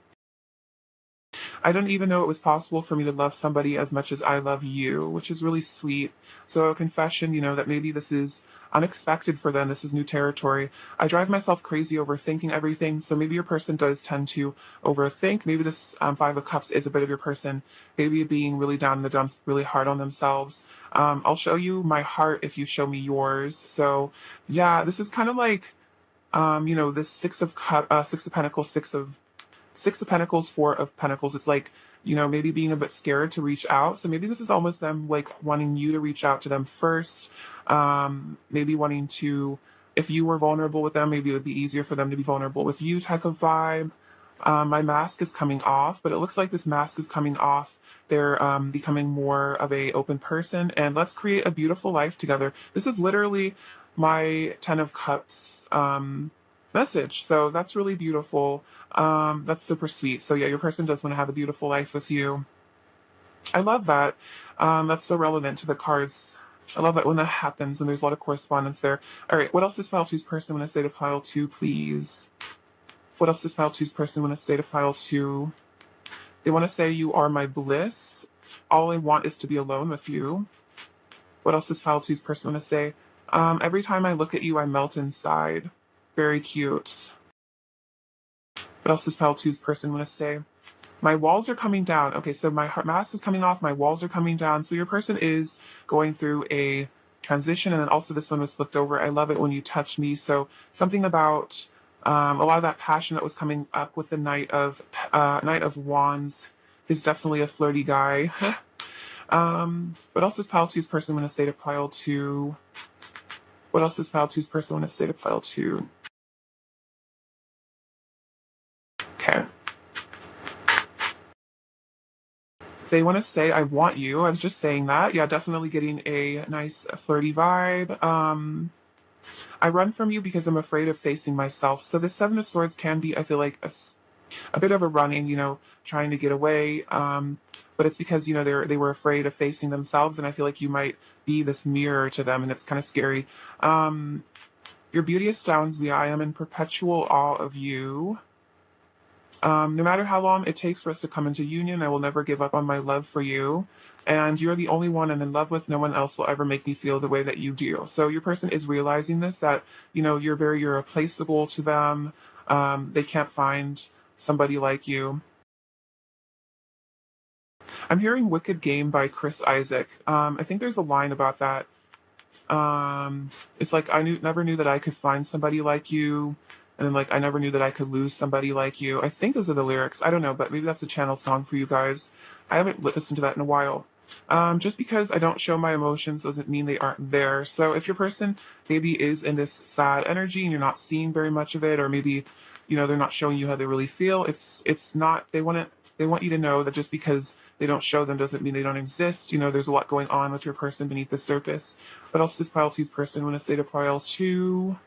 I didn't even know it was possible for me to love somebody as much as I love you, which is really sweet. So a confession, that maybe this is unexpected for them. This is new territory. I drive myself crazy overthinking everything. So maybe your person does tend to overthink. Maybe this Five of Cups is a bit of your person, maybe being really down in the dumps, really hard on themselves. I'll show you my heart if you show me yours. So this is kind of like, this Six of Pentacles, Six of Pentacles, Four of Pentacles. It's like, maybe being a bit scared to reach out. So maybe this is almost them like wanting you to reach out to them first. Maybe wanting to, if you were vulnerable with them, maybe it would be easier for them to be vulnerable with you type of vibe. My mask is coming off, but it looks like this mask is coming off. They're becoming more of a open person, and let's create a beautiful life together. This is literally my Ten of Cups message. So that's really beautiful. That's super sweet. So your person does want to have a beautiful life with you. I love that. That's so relevant to the cards. I love that when that happens, when there's a lot of correspondence there. All right, what else does Pile Two's person want to say to Pile Two, please? What else does Pile Two's person want to say to Pile Two? They want to say, you are my bliss. All I want is to be alone with you. What else does pile two's person want to say? Every time I look at you, I melt inside. Very cute. What else does pile two's person want to say? My walls are coming down. Okay, so my heart mask is coming off, my walls are coming down. So your person is going through a transition, and then also this one was flipped over. I love it when you touch me. So something about a lot of that passion that was coming up with the Knight of Wands is definitely a flirty guy. What else does pile two's person want to say to pile two? What else does pile two's person want to say to pile two? Okay. They want to say, I want you. I was just saying that. Yeah, definitely getting a nice flirty vibe. I run from you because I'm afraid of facing myself. So the Seven of Swords can be, I feel like, a bit of a running, trying to get away. But it's because, they were afraid of facing themselves. And I feel like you might be this mirror to them, and it's kind of scary. Your beauty astounds me. I am in perpetual awe of you. No matter how long it takes for us to come into union, I will never give up on my love for you. And you're the only one I'm in love with. No one else will ever make me feel the way that you do. So your person is realizing this, that, you're very irreplaceable to them. They can't find somebody like you. I'm hearing Wicked Game by Chris Isaac. I think there's a line about that. It's like, never knew that I could find somebody like you. And then, like, I never knew that I could lose somebody like you. I think those are the lyrics. I don't know, but maybe that's a channel song for you guys. I haven't listened to that in a while. Just because I don't show my emotions doesn't mean they aren't there. So if your person maybe is in this sad energy and you're not seeing very much of it, or maybe, they're not showing you how they really feel, it's not, they want you to know that just because they don't show them doesn't mean they don't exist. There's a lot going on with your person beneath the surface. What else does pile two's person want to say to pile two?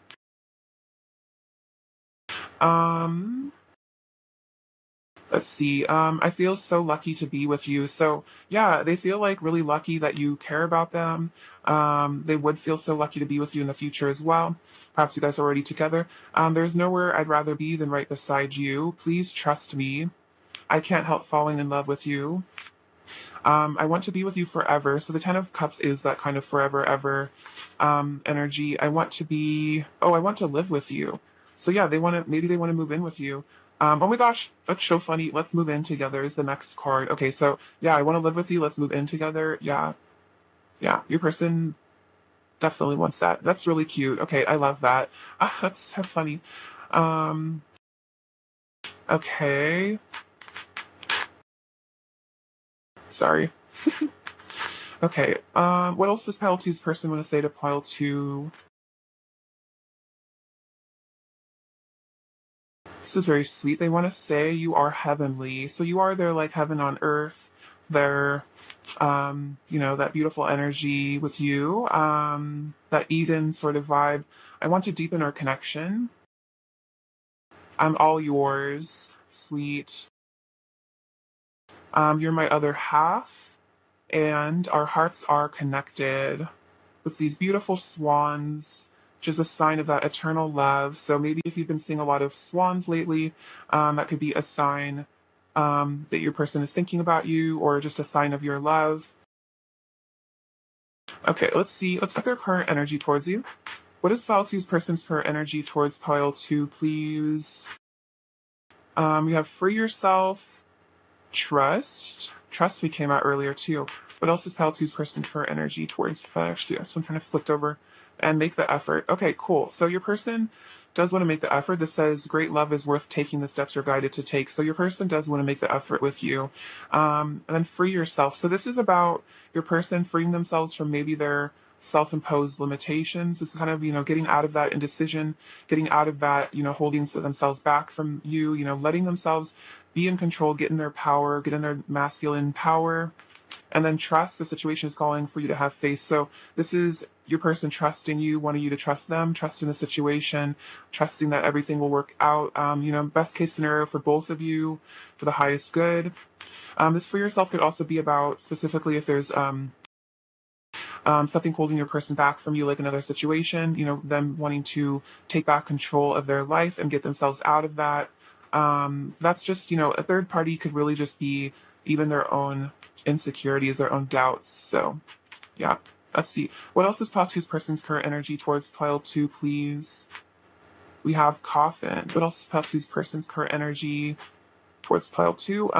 Let's see. I feel so lucky to be with you. So yeah, they feel like really lucky that you care about them. They would feel so lucky to be with you in the future as well. Perhaps you guys are already together. There's nowhere I'd rather be than right beside you. Please trust me. I can't help falling in love with you. I want to be with you forever. So the Ten of Cups is that kind of forever, ever energy. I want to live with you. So yeah, maybe they want to move in with you. Oh my gosh, that's so funny. Let's move in together is the next card. Okay, so yeah, I want to live with you. Let's move in together. Yeah. Yeah, your person definitely wants that. That's really cute. Okay, I love that. That's so funny. Um, okay. Sorry. Okay, what else does pile two's person want to say to pile two? This is very sweet. They want to say you are heavenly. So you are their like heaven on earth. Their, that beautiful energy with you, that Eden sort of vibe. I want to deepen our connection. I'm all yours, sweet. You're my other half, and our hearts are connected with these beautiful swans, which is a sign of that eternal love. So maybe if you've been seeing a lot of swans lately, that could be a sign that your person is thinking about you, or just a sign of your love. Okay, let's see. Let's get their current energy towards you. What is pile two's person's current energy towards pile two, please? You have free yourself, trust. Trust me came out earlier too. What else is pile two's person current energy towards? Actually, this one kind of flipped over. And make the effort. Okay, cool. So your person does want to make the effort. This says great love is worth taking the steps you're guided to take. So your person does want to make the effort with you. And then free yourself. So this is about your person freeing themselves from maybe their self-imposed limitations. It's kind of, getting out of that indecision, getting out of that, holding themselves back from you, letting themselves be in control, get in their power, get in their masculine power. And then trust. The situation is calling for you to have faith. So this is your person trusting you, wanting you to trust them, trusting the situation, trusting that everything will work out. Best case scenario for both of you, for the highest good. This for yourself could also be about specifically if there's something holding your person back from you, like another situation, them wanting to take back control of their life and get themselves out of that. That's just, a third party could really just be even their own insecurities, their own doubts. So yeah, Let's see. What else is pile two's person's current energy towards pile two, please? We have coffin. What else is pile two's person's current energy towards pile two?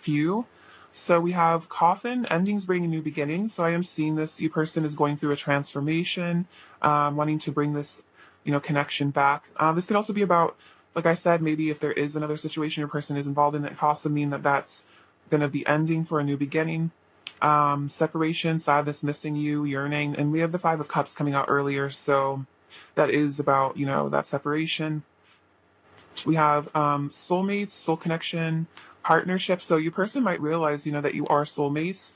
Few. So we have coffin, endings bringing new beginnings. So I am seeing this. You person is going through a transformation, wanting to bring this, connection back. This could also be about, like I said, maybe if there is another situation your person is involved in, that could also mean that that's going to be ending for a new beginning. Separation, sadness, missing you, yearning, and we have the Five of Cups coming out earlier. So that is about, that separation. We have soulmates, soul connection, partnership. So your person might realize, that you are soulmates.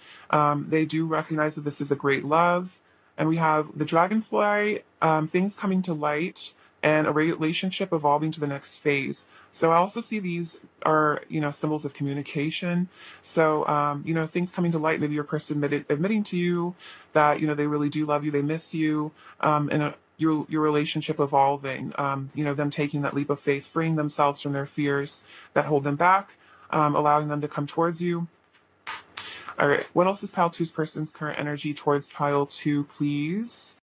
They do recognize that this is a great love. And we have the dragonfly, things coming to light, and a relationship evolving to the next phase. So I also see these are, symbols of communication. So, things coming to light, maybe your person admitting to you that, they really do love you, they miss you, and your relationship evolving, them taking that leap of faith, freeing themselves from their fears that hold them back, allowing them to come towards you. All right, what else is pile two's person's current energy towards pile two, please?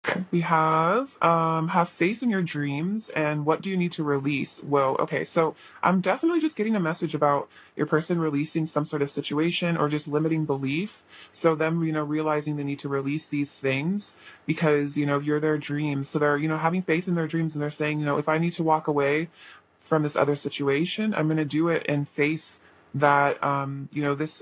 Okay, we have faith in your dreams, and what do you need to release? Whoa, okay, so I'm definitely just getting a message about your person releasing some sort of situation or just limiting belief. So them, realizing they need to release these things because, you're their dreams. So they're, having faith in their dreams, and they're saying, if I need to walk away from this other situation, I'm going to do it in faith that this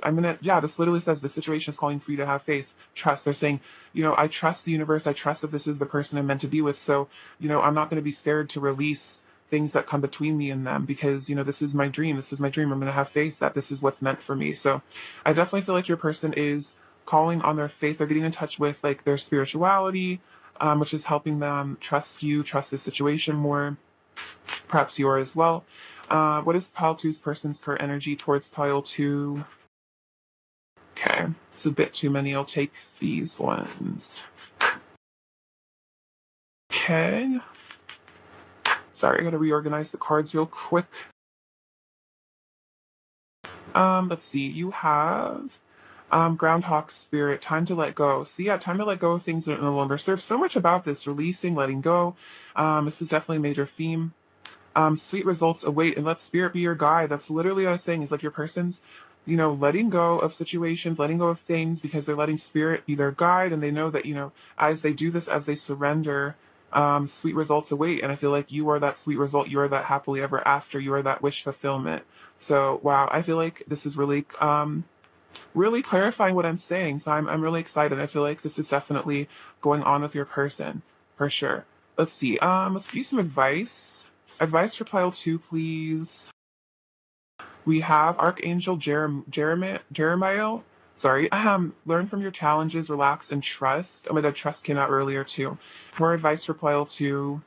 literally says the situation is calling for you to have faith, trust. They're saying, I trust the universe, I trust that this is the person I'm meant to be with. So, I'm not going to be scared to release things that come between me and them because, this is my dream. This is my dream. I'm going to have faith that this is what's meant for me. So I definitely feel like your person is calling on their faith. They're getting in touch with like their spirituality, which is helping them trust you, trust the situation more, perhaps you are as well. What is pile two's person's current energy towards pile two? Okay, it's a bit too many. I'll take these ones. Okay. Sorry, I gotta reorganize the cards real quick. Let's see. You have groundhog spirit, time to let go. So yeah, time to let go of things that no longer serve. So much about this, releasing, letting go. This is definitely a major theme. Sweet results await, and let spirit be your guide. That's literally what I was saying, is like your person's, letting go of situations, letting go of things because they're letting spirit be their guide, and they know that, as they do this, as they surrender, sweet results await. And I feel like you are that sweet result. You are that happily ever after. You are that wish fulfillment. So wow, I feel like this is really, really clarifying what I'm saying. So I'm really excited. I feel like this is definitely going on with your person for sure. Let's see. Let's give you some advice. Advice for pile two, please. We have Archangel Jeremiah. Sorry. Learn from your challenges, relax, and trust. Oh my God, trust came out earlier too. More advice for pile two,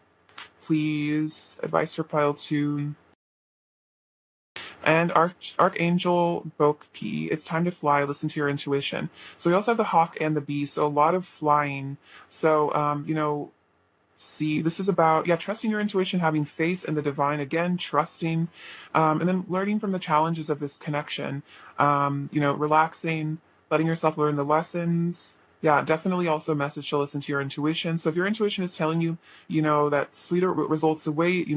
please. Advice for pile two. And Archangel Bokpi, it's time to fly. Listen to your intuition. So we also have the hawk and the bee. So a lot of flying. So, see, this is about, trusting your intuition, having faith in the divine, again, trusting, and then learning from the challenges of this connection, relaxing, letting yourself learn the lessons. Yeah, definitely also a message to listen to your intuition. So if your intuition is telling you, that sweeter results await,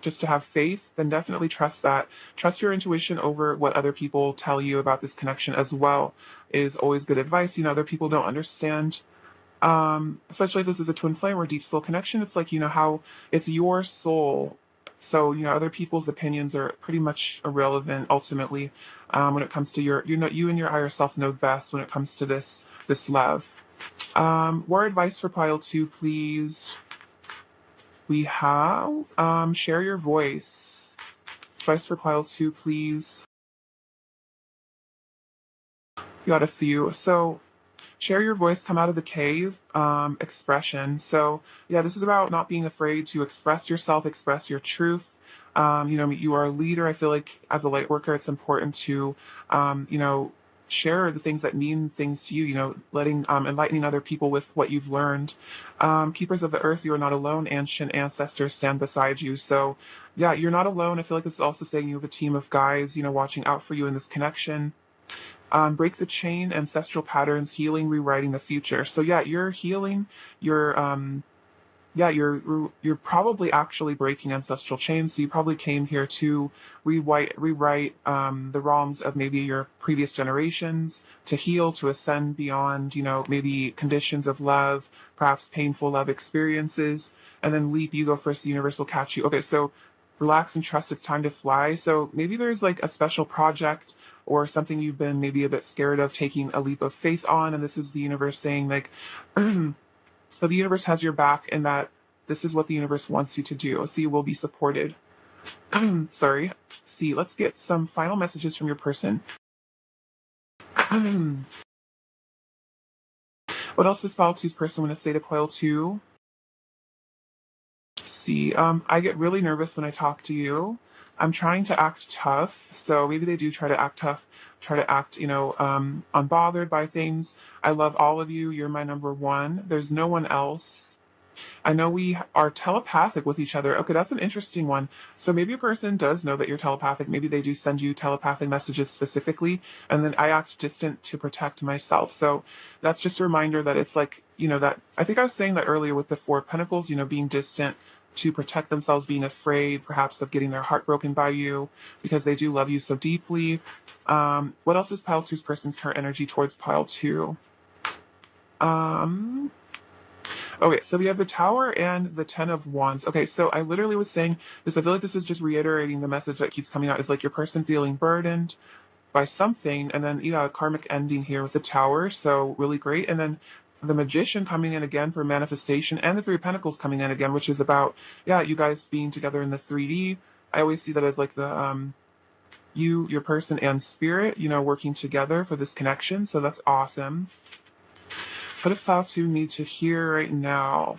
just to have faith, then definitely trust that. Trust your intuition over what other people tell you about this connection as well is always good advice. Other people don't understand, especially if this is a twin flame or deep soul connection. It's like, how it's your soul. So, other people's opinions are pretty much irrelevant ultimately, when it comes to your, you and your higher self know best when it comes to this love. More advice for pile two, please. We have, share your voice. Advice for pile two, please. You got a few. So, share your voice, come out of the cave, expression. So yeah, this is about not being afraid to express yourself, express your truth. You are a leader. I feel like as a light worker, it's important to, share the things that mean things to you, letting, enlightening other people with what you've learned. Keepers of the earth, you are not alone. Ancient ancestors stand beside you. So yeah, you're not alone. I feel like this is also saying you have a team of guides, watching out for you in this connection. Break the chain, ancestral patterns, healing, rewriting the future. So yeah, you're healing, you're yeah, you're probably actually breaking ancestral chains. So you probably came here to rewrite the wrongs of maybe your previous generations, to heal, to ascend beyond, maybe conditions of love, perhaps painful love experiences, and then leap. You go first. The universe will catch you. Okay, so relax and trust. It's time to fly. So maybe there's like a special project or something you've been maybe a bit scared of taking a leap of faith on, and this is the universe saying like. So the universe has your back, and that this is what the universe wants you to do. So you will be supported. Sorry. See, let's get some final messages from your person. What else does pile two's person want to say to pile two? See, I get really nervous when I talk to you. I'm trying to act tough, so maybe they do try to act tough, try to act, unbothered by things. I love all of you. You're my number one. There's no one else. I know we are telepathic with each other. Okay, that's an interesting one. So maybe a person does know that you're telepathic. Maybe they do send you telepathic messages specifically, and then I act distant to protect myself. So that's just a reminder that it's like, that I think I was saying that earlier with the Four of Pentacles, being distant to protect themselves, being afraid perhaps of getting their heart broken by you because they do love you so deeply. What else is pile two's person's current energy towards pile two? Okay, so we have the Tower and the Ten of Wands. Okay, so I literally was saying this. I feel like this is just reiterating the message that keeps coming out. Is like your person feeling burdened by something, and then a karmic ending here with the Tower. So really great, and then the Magician coming in again for manifestation, and the Three of Pentacles coming in again, which is about you guys being together in the 3D. I always see that as like the your person and spirit, working together for this connection. So that's awesome. What if thoughts you need to hear right now?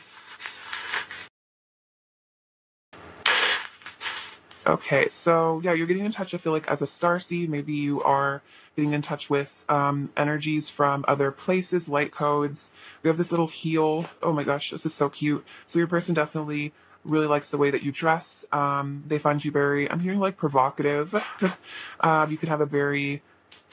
Okay, so yeah, you're getting in touch, I feel like, as a starseed. Maybe you are getting in touch with energies from other places, light codes. We have this little heel. Oh my gosh, this is so cute. So your person definitely really likes the way that you dress. They find you very, I'm hearing like provocative. You could have a very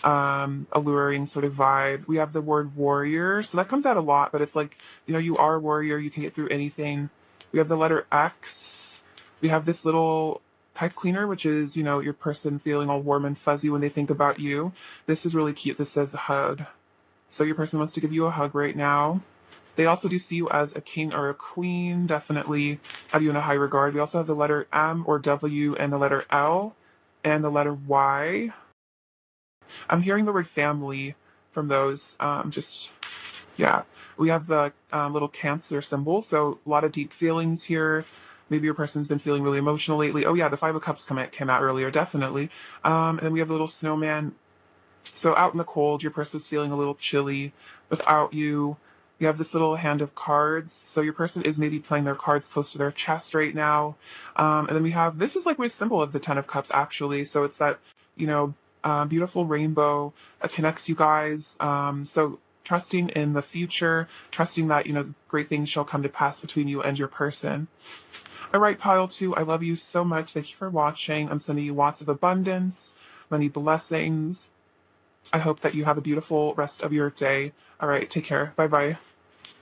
alluring sort of vibe. We have the word warrior, so that comes out a lot, but it's like, you are a warrior, you can get through anything. We have the letter X. We have this little pipe cleaner, which is, your person feeling all warm and fuzzy when they think about you. This is really cute. This says hug. So your person wants to give you a hug right now. They also do see you as a king or a queen, definitely have you in a high regard. We also have the letter M or W and the letter L and the letter Y. I'm hearing the word family from those. Yeah. We have the little Cancer symbol, so a lot of deep feelings here. Maybe your person's been feeling really emotional lately. Oh yeah, the Five of Cups came out earlier, definitely. And then we have the little snowman. So out in the cold, your person's feeling a little chilly without you. You have this little hand of cards. So your person is maybe playing their cards close to their chest right now. And then we have, this is like my symbol of the Ten of Cups, actually. So it's that, beautiful rainbow that connects you guys. So trusting in the future, trusting that, great things shall come to pass between you and your person. All right, pile two, I love you so much. Thank you for watching. I'm sending you lots of abundance, many blessings. I hope that you have a beautiful rest of your day. All right, take care. Bye-bye.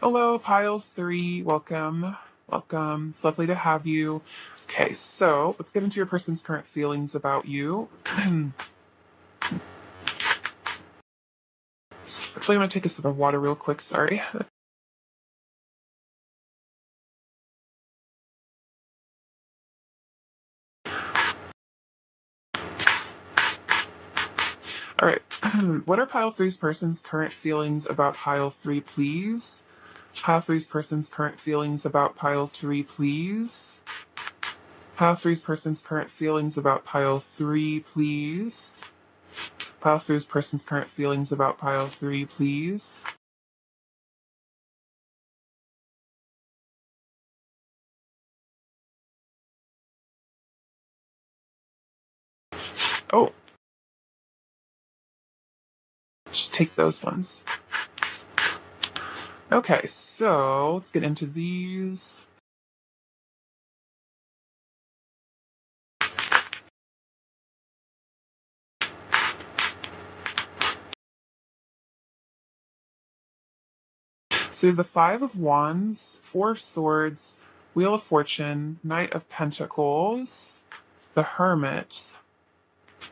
Hello, pile three. Welcome. Welcome. It's lovely to have you. Okay, so let's get into your person's current feelings about you. Actually, I'm going to take a sip of water real quick. Sorry. All right. What are pile three's person's current feelings about pile three, please? Pile three's person's current feelings about pile three, please. Pile three's person's current feelings about pile three, please. Pile three's person's current feelings about pile three, please. Oh, just take those ones. Okay, so let's get into these. So you have the Five of Wands, Four of Swords, Wheel of Fortune, Knight of Pentacles, the Hermit,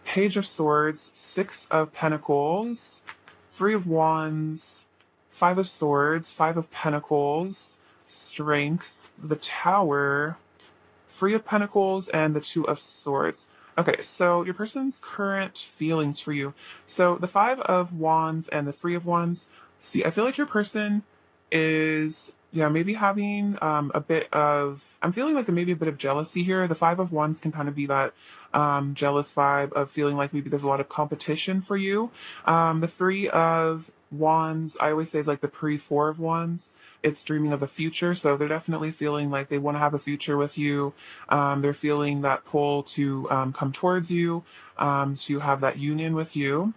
Page of Swords, Six of Pentacles, Three of Wands, Five of Swords, Five of Pentacles, Strength, the Tower, Three of Pentacles, and the Two of Swords. Okay, so your person's current feelings for you. So the Five of Wands and the Three of Wands. See, I feel like your person is, yeah, maybe having a bit of, I'm feeling like maybe a bit of jealousy here. The Five of Wands can kind of be that jealous vibe of feeling like maybe there's a lot of competition for you. The Three of Wands, I always say, is like the pre-Four of Wands. It's dreaming of a future, so they're definitely feeling like they want to have a future with you. They're feeling that pull to come towards you, to have that union with you.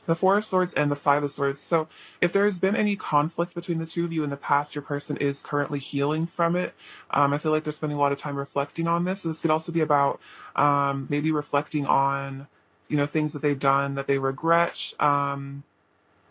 The Four of Swords and the Five of Swords. So, if there's been any conflict between the two of you in the past, your person is currently healing from it. I feel like they're spending a lot of time reflecting on this. So this could also be about maybe reflecting on, things that they've done that they regret.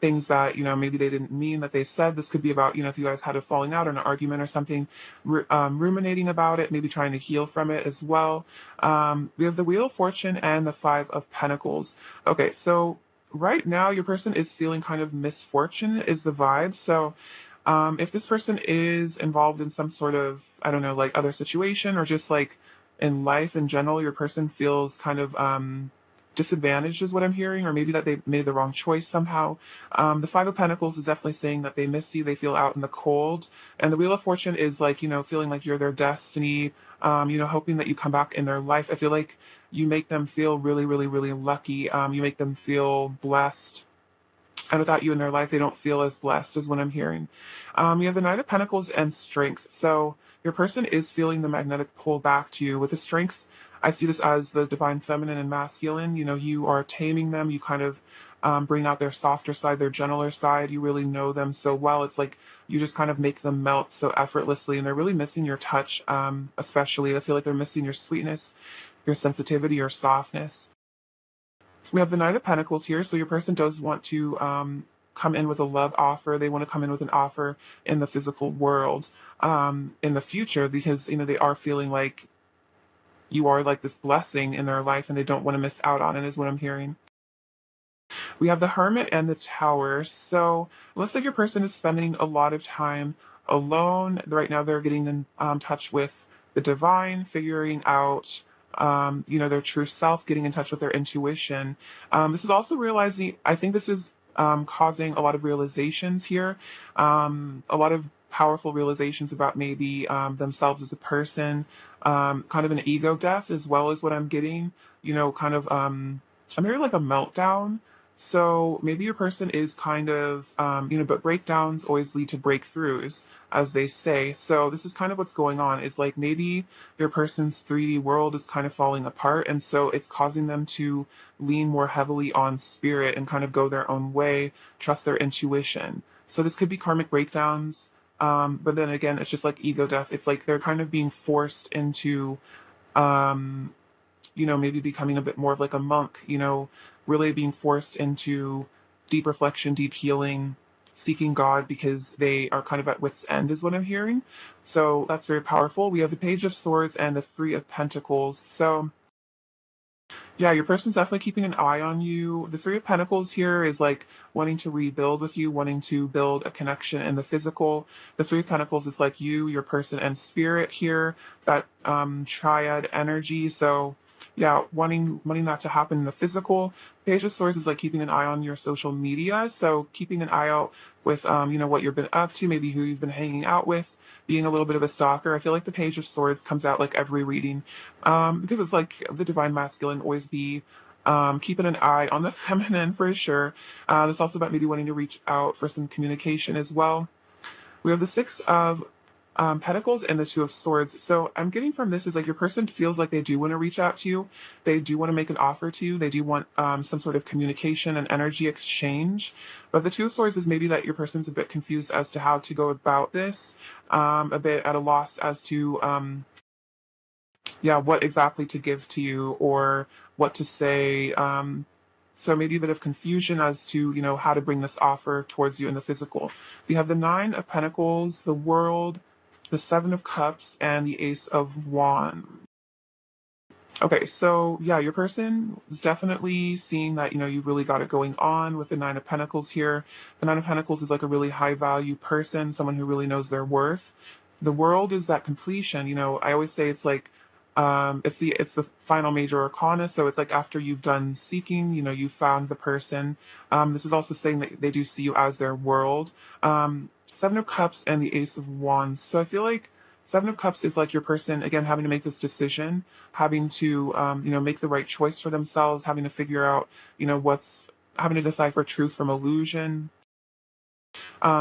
Things that maybe they didn't mean that they said. This could be about if you guys had a falling out or an argument or something, ruminating about it, maybe trying to heal from it as well. We have the Wheel of Fortune and the Five of Pentacles. Okay, so right now your person is feeling kind of misfortune is the vibe. So if this person is involved in some sort of, I don't know, like other situation, or just like in life in general, your person feels kind of disadvantaged is what I'm hearing, or maybe that they made the wrong choice somehow. The Five of Pentacles is definitely saying that they miss you, they feel out in the cold. And the Wheel of Fortune is like, feeling like you're their destiny, hoping that you come back in their life. I feel like you make them feel really, really, really lucky. You make them feel blessed. And without you in their life, they don't feel as blessed as what I'm hearing. You have the Knight of Pentacles and Strength. So your person is feeling the magnetic pull back to you. With the Strength, I see this as the divine feminine and masculine. You are taming them. You kind of bring out their softer side, their gentler side. You really know them so well. It's like you just kind of make them melt so effortlessly. And they're really missing your touch, especially. I feel like they're missing your sweetness, your sensitivity, your softness. We have the Knight of Pentacles here, so your person does want to come in with a love offer. They want to come in with an offer in the physical world in the future, because they are feeling like you are like this blessing in their life, and they don't want to miss out on it, is what I'm hearing. We have the Hermit and the Tower. So it looks like your person is spending a lot of time alone. Right now, they're getting in touch with the divine, figuring out their true self, getting in touch with their intuition. This is also realizing, I think this is causing a lot of realizations here, a lot of powerful realizations about maybe themselves as a person, kind of an ego death as well as what I'm getting, kind of, I'm hearing like a meltdown. So maybe your person is kind of, but breakdowns always lead to breakthroughs, as they say. So this is kind of what's going on. Is like maybe your person's 3D world is kind of falling apart, and so it's causing them to lean more heavily on spirit and kind of go their own way, trust their intuition. So this could be karmic breakdowns. But then again, it's just like ego death. It's like they're kind of being forced into, um, maybe becoming a bit more of like a monk, really being forced into deep reflection, deep healing, seeking God because they are kind of at wit's end, is what I'm hearing. So that's very powerful. We have the Page of Swords and the Three of Pentacles. So yeah, your person's definitely keeping an eye on you. The Three of Pentacles here is like wanting to rebuild with you, wanting to build a connection in the physical. The Three of Pentacles is like you, your person, and spirit here, that triad energy. So yeah, wanting that to happen in the physical. Page of Swords is like keeping an eye on your social media. So keeping an eye out with what you've been up to, maybe who you've been hanging out with, being a little bit of a stalker. I feel like the Page of Swords comes out like every reading, because it's like the divine masculine, always be keeping an eye on the feminine for sure. It's also about maybe wanting to reach out for some communication as well. We have the Six of Pentacles and the Two of Swords. So I'm getting from this is like your person feels like they do want to reach out to you. They do want to make an offer to you. They do want some sort of communication and energy exchange. But the Two of Swords is maybe that your person's a bit confused as to how to go about this, a bit at a loss as to what exactly to give to you or what to say. So maybe a bit of confusion as to, how to bring this offer towards you in the physical. We have the Nine of Pentacles, the World, the Seven of Cups, and the Ace of Wands. Okay, so yeah, your person is definitely seeing that, you've really got it going on with the Nine of Pentacles here. The Nine of Pentacles is like a really high value person, someone who really knows their worth. The World is that completion. I always say it's like it's the final major arcana, so it's like after you've done seeking, you found the person. This is also saying that they do see you as their world. Seven of Cups and the Ace of Wands. So I feel like Seven of Cups is like your person, again, having to make this decision, having to, make the right choice for themselves, having to figure out, having to decipher truth from illusion.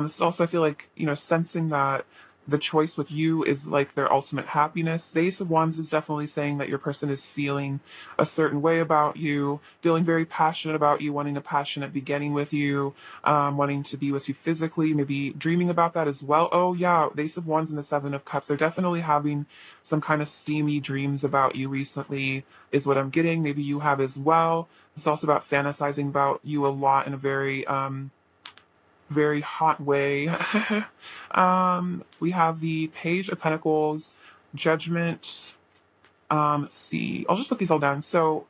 This is also, I feel like, sensing that the choice with you is like their ultimate happiness. The Ace of Wands is definitely saying that your person is feeling a certain way about you, feeling very passionate about you, wanting a passionate beginning with you, wanting to be with you physically, maybe dreaming about that as well. Oh, yeah, the Ace of Wands and the Seven of Cups, they're definitely having some kind of steamy dreams about you recently, is what I'm getting. Maybe you have as well. It's also about fantasizing about you a lot in a very hot way. We have the Page of Pentacles, Judgment. See, I'll just put these all down. So,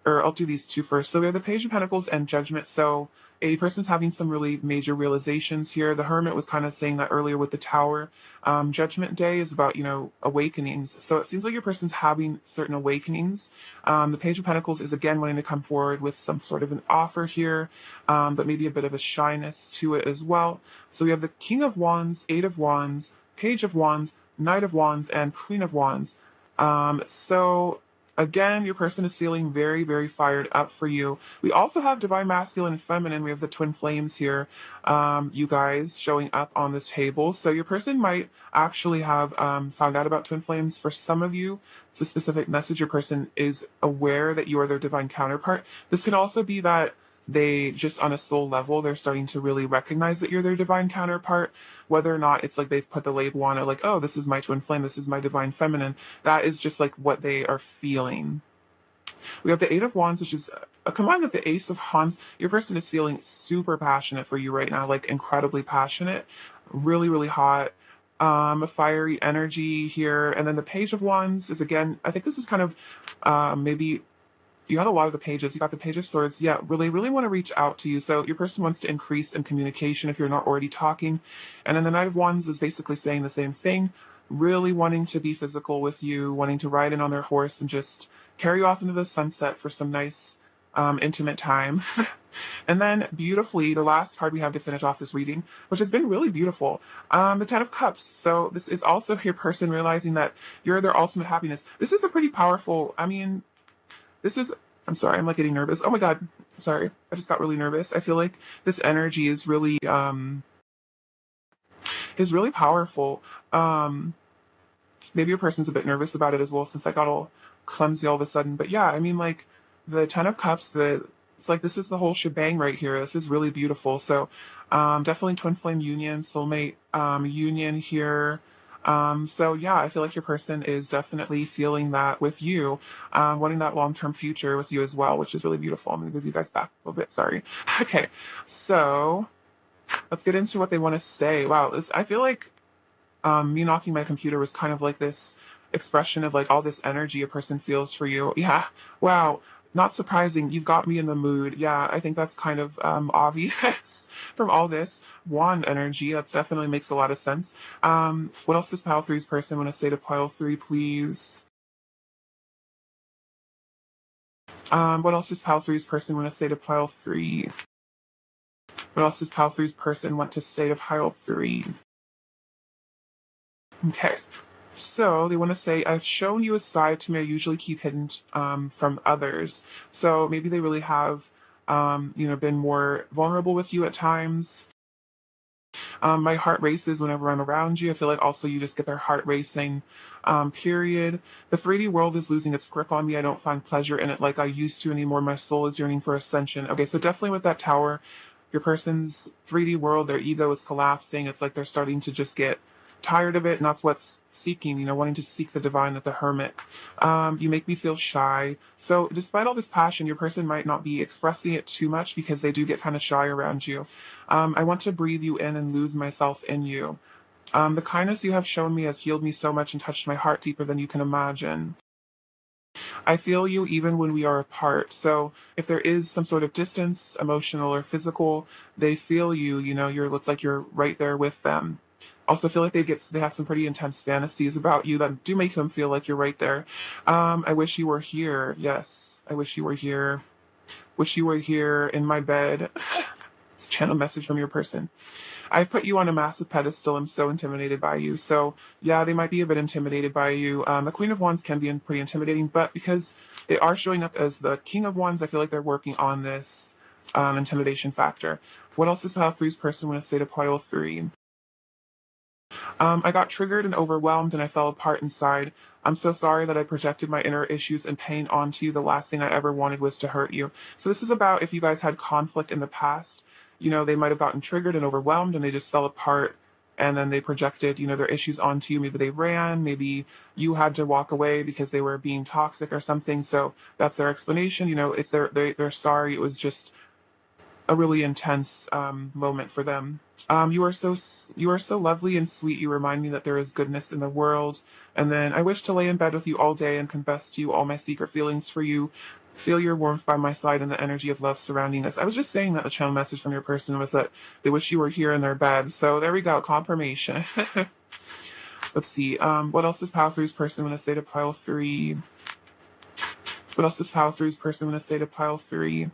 or I'll do these two first. So we have the Page of Pentacles and Judgment. So a person's having some really major realizations here. The Hermit was kind of saying that earlier with the Tower. Judgment Day is about, awakenings. So it seems like your person's having certain awakenings. The Page of Pentacles is again wanting to come forward with some sort of an offer here, but maybe a bit of a shyness to it as well. So we have the King of Wands, Eight of Wands, Page of Wands, Knight of Wands, and Queen of Wands. So again, your person is feeling very, very fired up for you. We also have Divine Masculine and Feminine. We have the Twin Flames here, you guys, showing up on this table. So your person might actually have found out about Twin Flames. For some of you, it's a specific message. Your person is aware that you are their divine counterpart. This could also be that they just on a soul level, they're starting to really recognize that you're their divine counterpart, whether or not it's like they've put the label on it, like, oh, this is my twin flame, this is my divine feminine. That is just like what they are feeling. We have the Eight of Wands, which is combined with the Ace of Wands. Your person is feeling super passionate for you right now, like incredibly passionate, really, really hot. Fiery energy here. And then the Page of Wands is, again, I think this is kind of maybe you got a lot of the pages. You got the Page of Swords. Yeah, really, really want to reach out to you. So your person wants to increase in communication if you're not already talking. And then the Knight of Wands is basically saying the same thing, really wanting to be physical with you, wanting to ride in on their horse and just carry you off into the sunset for some nice, intimate time. And then beautifully, the last card we have to finish off this reading, which has been really beautiful, the Ten of Cups. So this is also your person realizing that you're their ultimate happiness. This is a pretty powerful, I'm sorry, I'm like getting nervous. Oh my God, I'm sorry. I just got really nervous. I feel like this energy is really powerful. Maybe your person's a bit nervous about it as well, since I got all clumsy all of a sudden. But yeah, like the Ten of Cups, it's like this is the whole shebang right here. This is really beautiful. So definitely twin flame union, soulmate union here. So yeah, I feel like your person is definitely feeling that with you, wanting that long-term future with you as well, which is really beautiful. I'm gonna move you guys back a little bit, sorry. Okay, so let's get into what they want to say. Wow, I feel like me knocking my computer was kind of like this expression of like all this energy a person feels for you. Yeah, wow. Not surprising. You've got me in the mood. Yeah, I think that's kind of obvious from all this wand energy. That definitely makes a lot of sense. What else does pile three's person want to say to pile three, please? What else does pile three's person want to say to pile three? What else does pile three's person want to say to pile three? Okay. So they want to say, I've shown you a side to me I usually keep hidden from others. So maybe they really have, been more vulnerable with you at times. My heart races whenever I'm around you. I feel like also you just get their heart racing, period. The 3D world is losing its grip on me. I don't find pleasure in it like I used to anymore. My soul is yearning for ascension. Okay, so definitely with that Tower, your person's 3D world, their ego is collapsing. It's like they're starting to just get tired of it, and that's what's seeking, wanting to seek the divine, like the hermit. You make me feel shy. So despite all this passion, your person might not be expressing it too much because they do get kind of shy around you. I want to breathe you in and lose myself in you. The kindness you have shown me has healed me so much and touched my heart deeper than you can imagine. I feel you even when we are apart. So if there is some sort of distance, emotional or physical, they feel you, looks like you're right there with them. Also feel like they have some pretty intense fantasies about you that do make them feel like you're right there. I wish you were here. Yes. I wish you were here. Wish you were here in my bed. It's a channel message from your person. I've put you on a massive pedestal. I'm so intimidated by you. So yeah, they might be a bit intimidated by you. The Queen of Wands can be pretty intimidating, but because they are showing up as the King of Wands, I feel like they're working on this intimidation factor. What else is Pile 3's person when I say to Pile 3? I got triggered and overwhelmed and I fell apart inside. I'm so sorry that I projected my inner issues and pain onto you. The last thing I ever wanted was to hurt you. So this is about if you guys had conflict in the past, they might have gotten triggered and overwhelmed and they just fell apart and then they projected, their issues onto you. Maybe they ran, maybe you had to walk away because they were being toxic or something. So that's their explanation. It's they're sorry. It was just a really intense moment for them. You are so lovely and sweet. You remind me that there is goodness in the world. And then I wish to lay in bed with you all day and confess to you all my secret feelings for you. Feel your warmth by my side and the energy of love surrounding us. I was just saying that the channel message from your person was that they wish you were here in their bed. So there we go, confirmation. Let's see. What else does Pile 3's person want to say to Pile 3? What else does Pile 3's person want to say to Pile 3?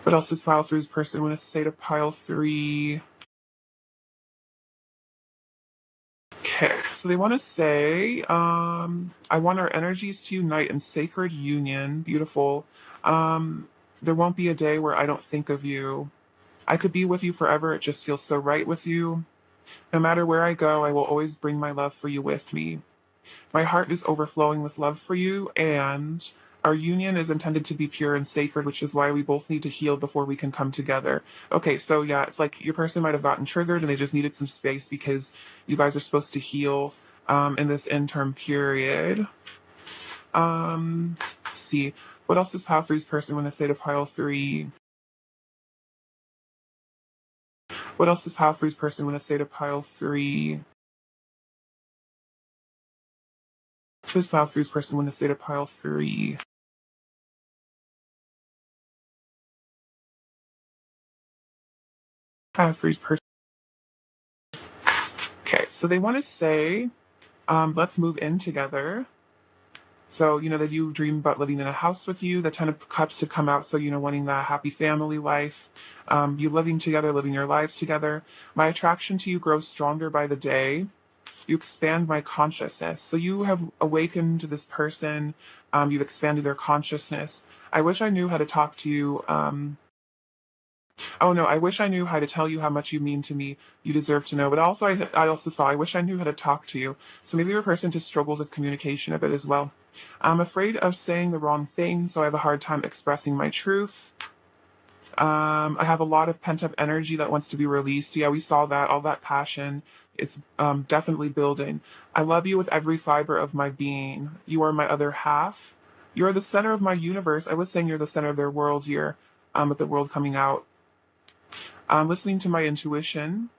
What else does Pile 3's person want to say to Pile 3? Okay, so they want to say, I want our energies to unite in sacred union. Beautiful. There won't be a day where I don't think of you. I could be with you forever. It just feels so right with you. No matter where I go, I will always bring my love for you with me. My heart is overflowing with love for you, and our union is intended to be pure and sacred, which is why we both need to heal before we can come together. Okay, so yeah, it's like your person might have gotten triggered and they just needed some space because you guys are supposed to heal in this interim period. See, what else does Pile 3's person want to say to Pile 3? What else does Pile 3's person want to say to Pile 3? What does Pile 3's person want to say to Pile 3? Pile 3's person. Okay, so they want to say, let's move in together. So, they do dream about living in a house with you, the Ten of Cups to come out. So, wanting that happy family life, you living together, living your lives together. My attraction to you grows stronger by the day. You expand my consciousness. So you have awakened this person. You've expanded their consciousness. I wish I knew how to talk to you. Oh no, I wish I knew how to tell you how much you mean to me. You deserve to know. But also, I also saw, I wish I knew how to talk to you. So maybe your person just struggles with communication a bit as well. I'm afraid of saying the wrong thing, so I have a hard time expressing my truth. I have a lot of pent up energy that wants to be released. Yeah, we saw that, all that passion. It's definitely building. I love you with every fiber of my being. You are my other half. You are the center of my universe. I was saying you're the center of their world here, with the world coming out. Listening to my intuition.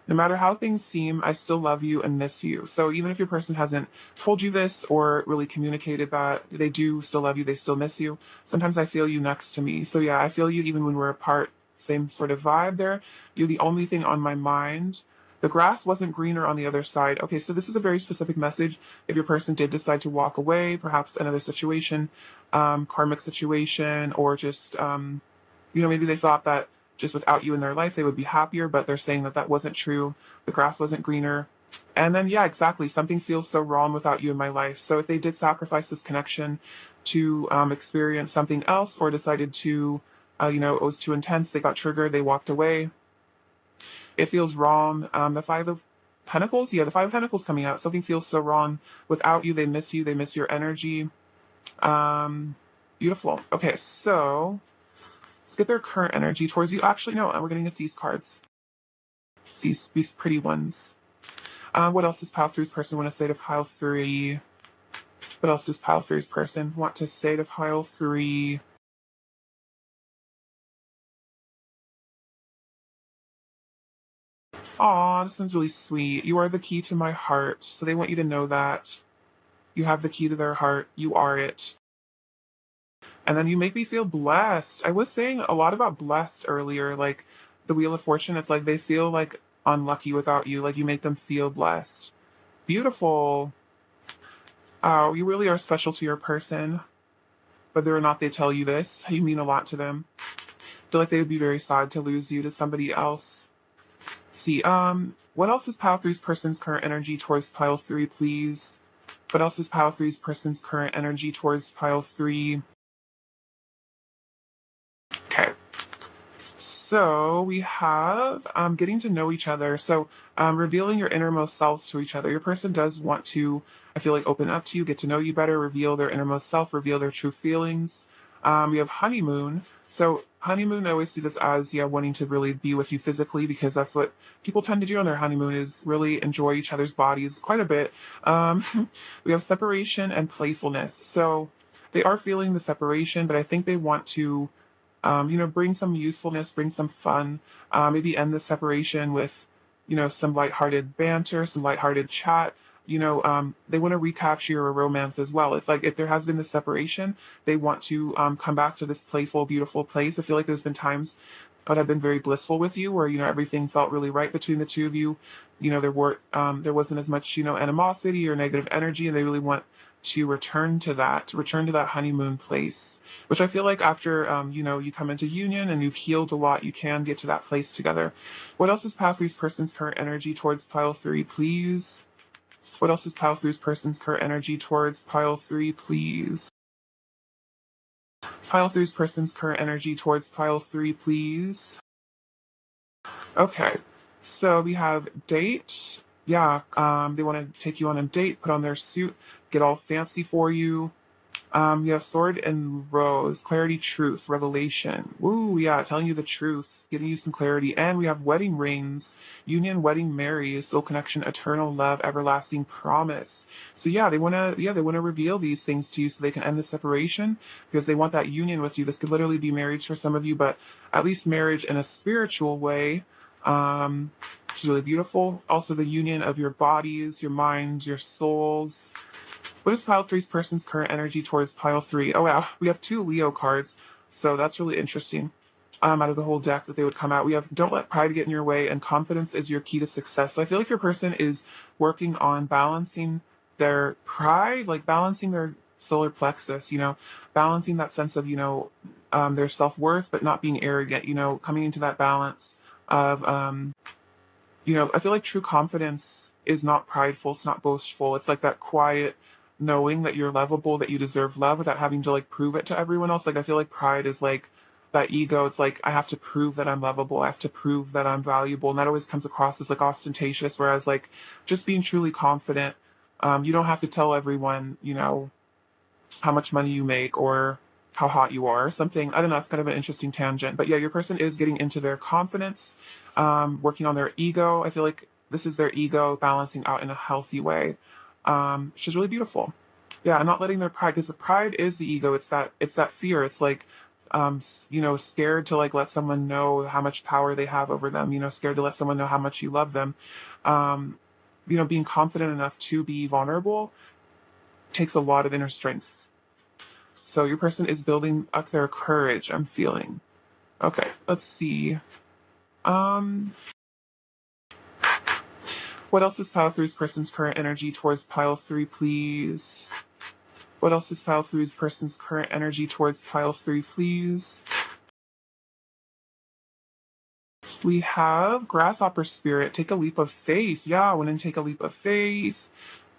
No matter how things seem, I still love you and miss you. So even if your person hasn't told you this or really communicated that, they do still love you, they still miss you. Sometimes I feel you next to me. So yeah, I feel you even when we're apart. Same sort of vibe there. You're the only thing on my mind. The grass wasn't greener on the other side. Okay, so this is a very specific message. If your person did decide to walk away, perhaps another situation, karmic situation, or just, maybe they thought that just without you in their life, they would be happier, but they're saying that that wasn't true. The grass wasn't greener. And then, yeah, exactly. Something feels so wrong without you in my life. So if they did sacrifice this connection to experience something else or decided to, it was too intense, they got triggered, they walked away. It feels wrong. The Five of Pentacles, yeah, the Five of Pentacles coming out. Something feels so wrong without you. They miss you. They miss your energy. Beautiful. Okay, so Let's get their current energy towards you. Actually, no, we're gonna get these cards. These pretty ones. What else does pile three's person want to say to pile three? What else does pile three's person want to say to pile three? Aw, this one's really sweet. You are the key to my heart. So they want you to know that. You have the key to their heart. You are it. And then you make me feel blessed. I was saying a lot about blessed earlier, like the Wheel of Fortune. It's like they feel like unlucky without you. Like you make them feel blessed. Beautiful. Oh, you really are special to your person. Whether or not they tell you this, you mean a lot to them. I feel like they would be very sad to lose you to somebody else. See, what else is pile three's person's current energy towards pile three, please? What else is pile three's person's current energy towards pile three? Okay. So we have getting to know each other. So revealing your innermost selves to each other. Your person does want to, I feel like, open up to you, get to know you better, reveal their innermost self, reveal their true feelings. We have honeymoon. So honeymoon, I always see this as, yeah, wanting to really be with you physically, because that's what people tend to do on their honeymoon, is really enjoy each other's bodies quite a bit. We have separation and playfulness. So they are feeling the separation, but I think they want to bring some youthfulness, bring some fun, maybe end the separation with, some lighthearted banter, some lighthearted chat. They want to recapture your romance as well. It's like if there has been this separation, they want to come back to this playful, beautiful place. I feel like there's been times that have been very blissful with you, where everything felt really right between the two of you. There wasn't as much animosity or negative energy, and they really want to return to that honeymoon place, which I feel like after you come into union and you've healed a lot, you can get to that place together. What else is pile three's person's current energy towards pile three, please? What else is pile three's person's current energy towards pile three, please? Pile three's person's current energy towards pile three, please. Okay, so we have date. Yeah, they want to take you on a date, put on their suit, get all fancy for you. You have sword and rose, clarity, truth, revelation. Ooh, yeah, telling you the truth, giving you some clarity. And we have wedding rings, union, wedding, marriage, soul connection, eternal love, everlasting promise. So they wanna reveal these things to you so they can end the separation, because they want that union with you. This could literally be marriage for some of you, but at least marriage in a spiritual way. Which is really beautiful. Also the union of your bodies, your minds, your souls. What is pile three's person's current energy towards pile three? Oh wow, we have two Leo cards, so that's really interesting. Out of the whole deck that they would come out, we have don't let pride get in your way, and confidence is your key to success. So I feel like your person is working on balancing their pride, like balancing their solar plexus, balancing that sense of, their self-worth, but not being arrogant, coming into that balance of, I feel like true confidence is not prideful, it's not boastful. It's like that quiet knowing that you're lovable, that you deserve love without having to like prove it to everyone else. Like I feel like pride is like that ego. It's like I have to prove that I'm lovable, I have to prove that I'm valuable. And that always comes across as like ostentatious, whereas like just being truly confident, you don't have to tell everyone, how much money you make or how hot you are or something. I don't know, it's kind of an interesting tangent. But yeah, your person is getting into their confidence, working on their ego. I feel like this is their ego balancing out in a healthy way, which is really beautiful. Yeah, and not letting their pride, because the pride is the ego. It's that fear. It's like, scared to like let someone know how much power they have over them. Scared to let someone know how much you love them. Being confident enough to be vulnerable takes a lot of inner strength. So your person is building up their courage, I'm feeling. Okay, let's see. Um, what else is pile three's person's current energy towards pile three, please? What else is pile three's person's current energy towards pile three, please? We have grasshopper spirit. Take a leap of faith. Yeah, I want to take a leap of faith.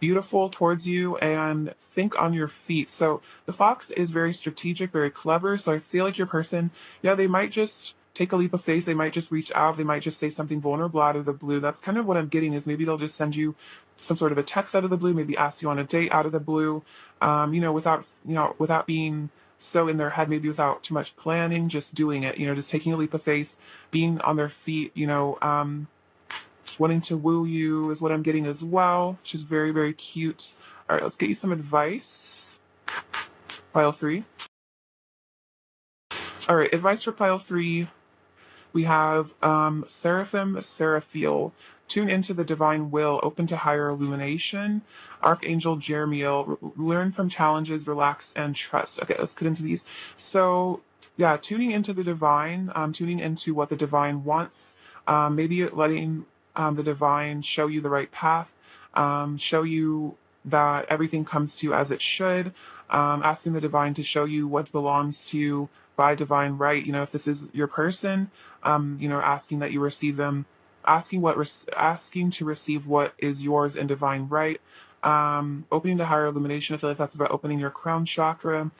Beautiful towards you, and think on your feet. So the fox is very strategic, very clever. So I feel like your person, yeah, they might just take a leap of faith. They might just reach out. They might just say something vulnerable out of the blue. That's kind of what I'm getting, is maybe they'll just send you some sort of a text out of the blue, maybe ask you on a date out of the blue, without being so in their head, maybe without too much planning, just doing it, just taking a leap of faith, being on their feet, wanting to woo you is what I'm getting as well, which is very, very cute. All right, let's get you some advice. Pile 3. All right, advice for pile 3. We have Seraphim, Seraphiel. Tune into the divine will, open to higher illumination. Archangel Jeremiel, learn from challenges, relax, and trust. Okay, let's get into these. So, yeah, tuning into the divine, tuning into what the divine wants, maybe letting the divine show you the right path, show you that everything comes to you as it should, asking the divine to show you what belongs to you by divine right. If this is your person, asking that you receive them, asking to receive what is yours in divine right. Opening to higher illumination. I feel like that's about opening your crown chakra.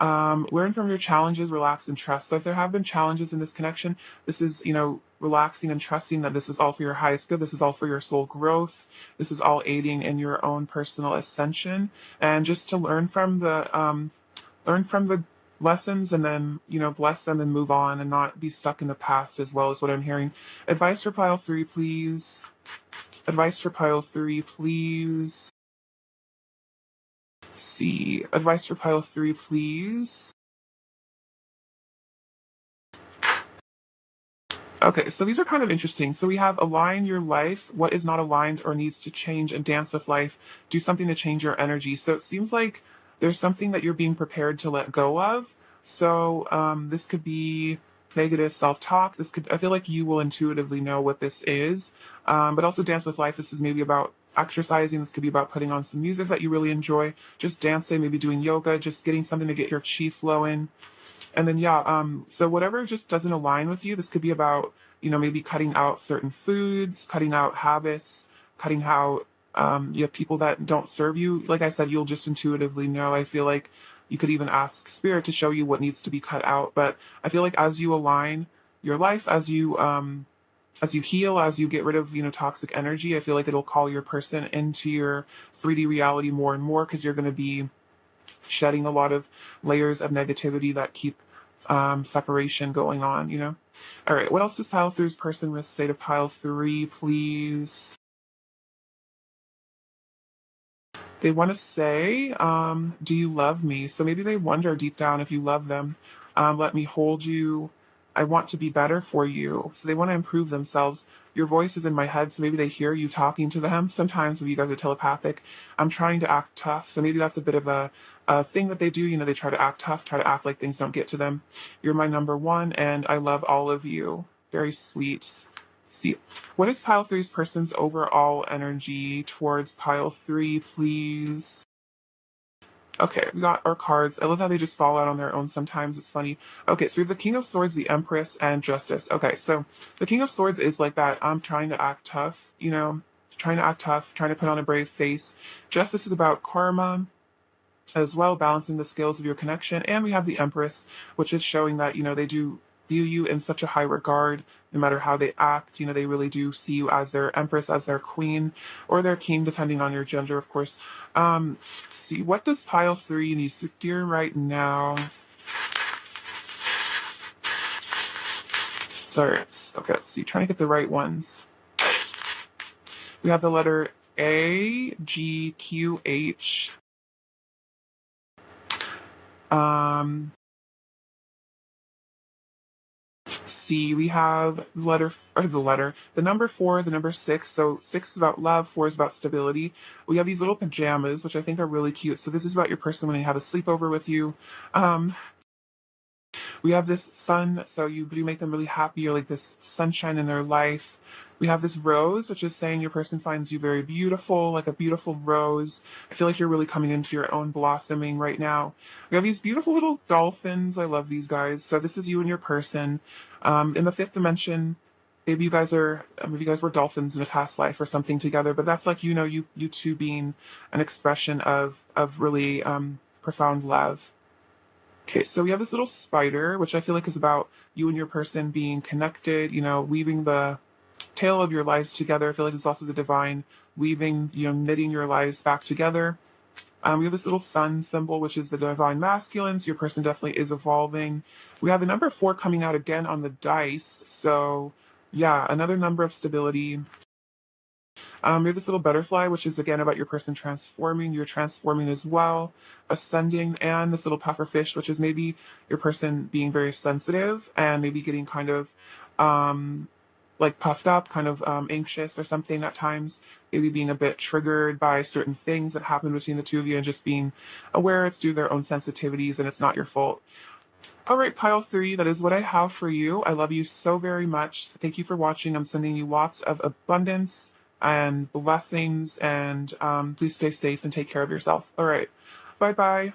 Learn from your challenges, relax and trust. So if there have been challenges in this connection, this is, relaxing and trusting that this is all for your highest good. This is all for your soul growth. This is all aiding in your own personal ascension, and just to learn from the lessons, and then bless them and move on and not be stuck in the past as well, is what I'm hearing. Advice for pile 3, please. Advice for pile 3, please. Let's see. Advice for pile 3, please. Okay, so these are kind of interesting. So we have align your life, what is not aligned or needs to change, and dance with life. Do something to change your energy. So it seems like there's something that you're being prepared to let go of. So this could be negative self-talk. I feel like you will intuitively know what this is. But also dance with life. This is maybe about exercising. This could be about putting on some music that you really enjoy. Just dancing, maybe doing yoga, just getting something to get your chi flowing. And then, yeah, so whatever just doesn't align with you, this could be about, maybe cutting out certain foods, cutting out habits, cutting out, you have people that don't serve you. Like I said, you'll just intuitively know. I feel like you could even ask spirit to show you what needs to be cut out. But I feel like as you align your life, as you heal, as you get rid of, toxic energy, I feel like it'll call your person into your 3D reality more and more, because you're going to be shedding a lot of layers of negativity that keep separation going on. All right, what else does pile 3's person risk say to pile 3, please? They want to say, do you love me? So maybe they wonder deep down if you love them. Let me hold you. I want to be better for you. So they want to improve themselves. Your voice is in my head, so maybe they hear you talking to them. Sometimes if you guys are telepathic, I'm trying to act tough. So maybe that's a bit of a thing that they do. They try to act tough, try to act like things don't get to them. You're my number one, and I love all of you. Very sweet. See, what is pile 3's person's overall energy towards pile 3, please? Okay, we got our cards. I love how they just fall out on their own sometimes. It's funny. Okay, so we have the King of Swords, the Empress, and Justice. Okay, so the King of Swords is like that. I'm trying to act tough, trying to act tough, trying to put on a brave face. Justice is about karma as well, balancing the scales of your connection. And we have the Empress, which is showing that, they do view you in such a high regard. No matter how they act, they really do see you as their empress, as their queen, or their king, depending on your gender, of course. See, what does pile 3 need to do right now? Sorry, okay, let's see, trying to get the right ones. We have the letter A, G, Q, H. C, we have the number 4, the number 6. So 6 is about love, 4 is about stability. We have these little pajamas, which I think are really cute. So this is about your person when they have a sleepover with you. We have this sun, so you do make them really happy. You're like this sunshine in their life. We have this rose, which is saying your person finds you very beautiful, like a beautiful rose. I feel like you're really coming into your own blossoming right now. We have these beautiful little dolphins. I love these guys. So this is you and your person. In the 5th dimension, maybe you guys were dolphins in a past life or something together. But that's like, you two being an expression of really profound love. Okay, so we have this little spider, which I feel like is about you and your person being connected, weaving the tail of your lives together. I feel like it's also the divine weaving, knitting your lives back together. We have this little sun symbol, which is the divine masculine. So your person definitely is evolving. We have the number 4 coming out again on the dice. So yeah, another number of stability. We have this little butterfly, which is again about your person transforming. You're transforming as well, ascending, and this little puffer fish, which is maybe your person being very sensitive and maybe getting kind of like puffed up, kind of anxious or something at times, maybe being a bit triggered by certain things that happen between the two of you and just being aware it's due to their own sensitivities and it's not your fault. All right, pile 3, that is what I have for you. I love you so very much. Thank you for watching. I'm sending you lots of abundance and blessings, and please stay safe and take care of yourself. All right, bye bye.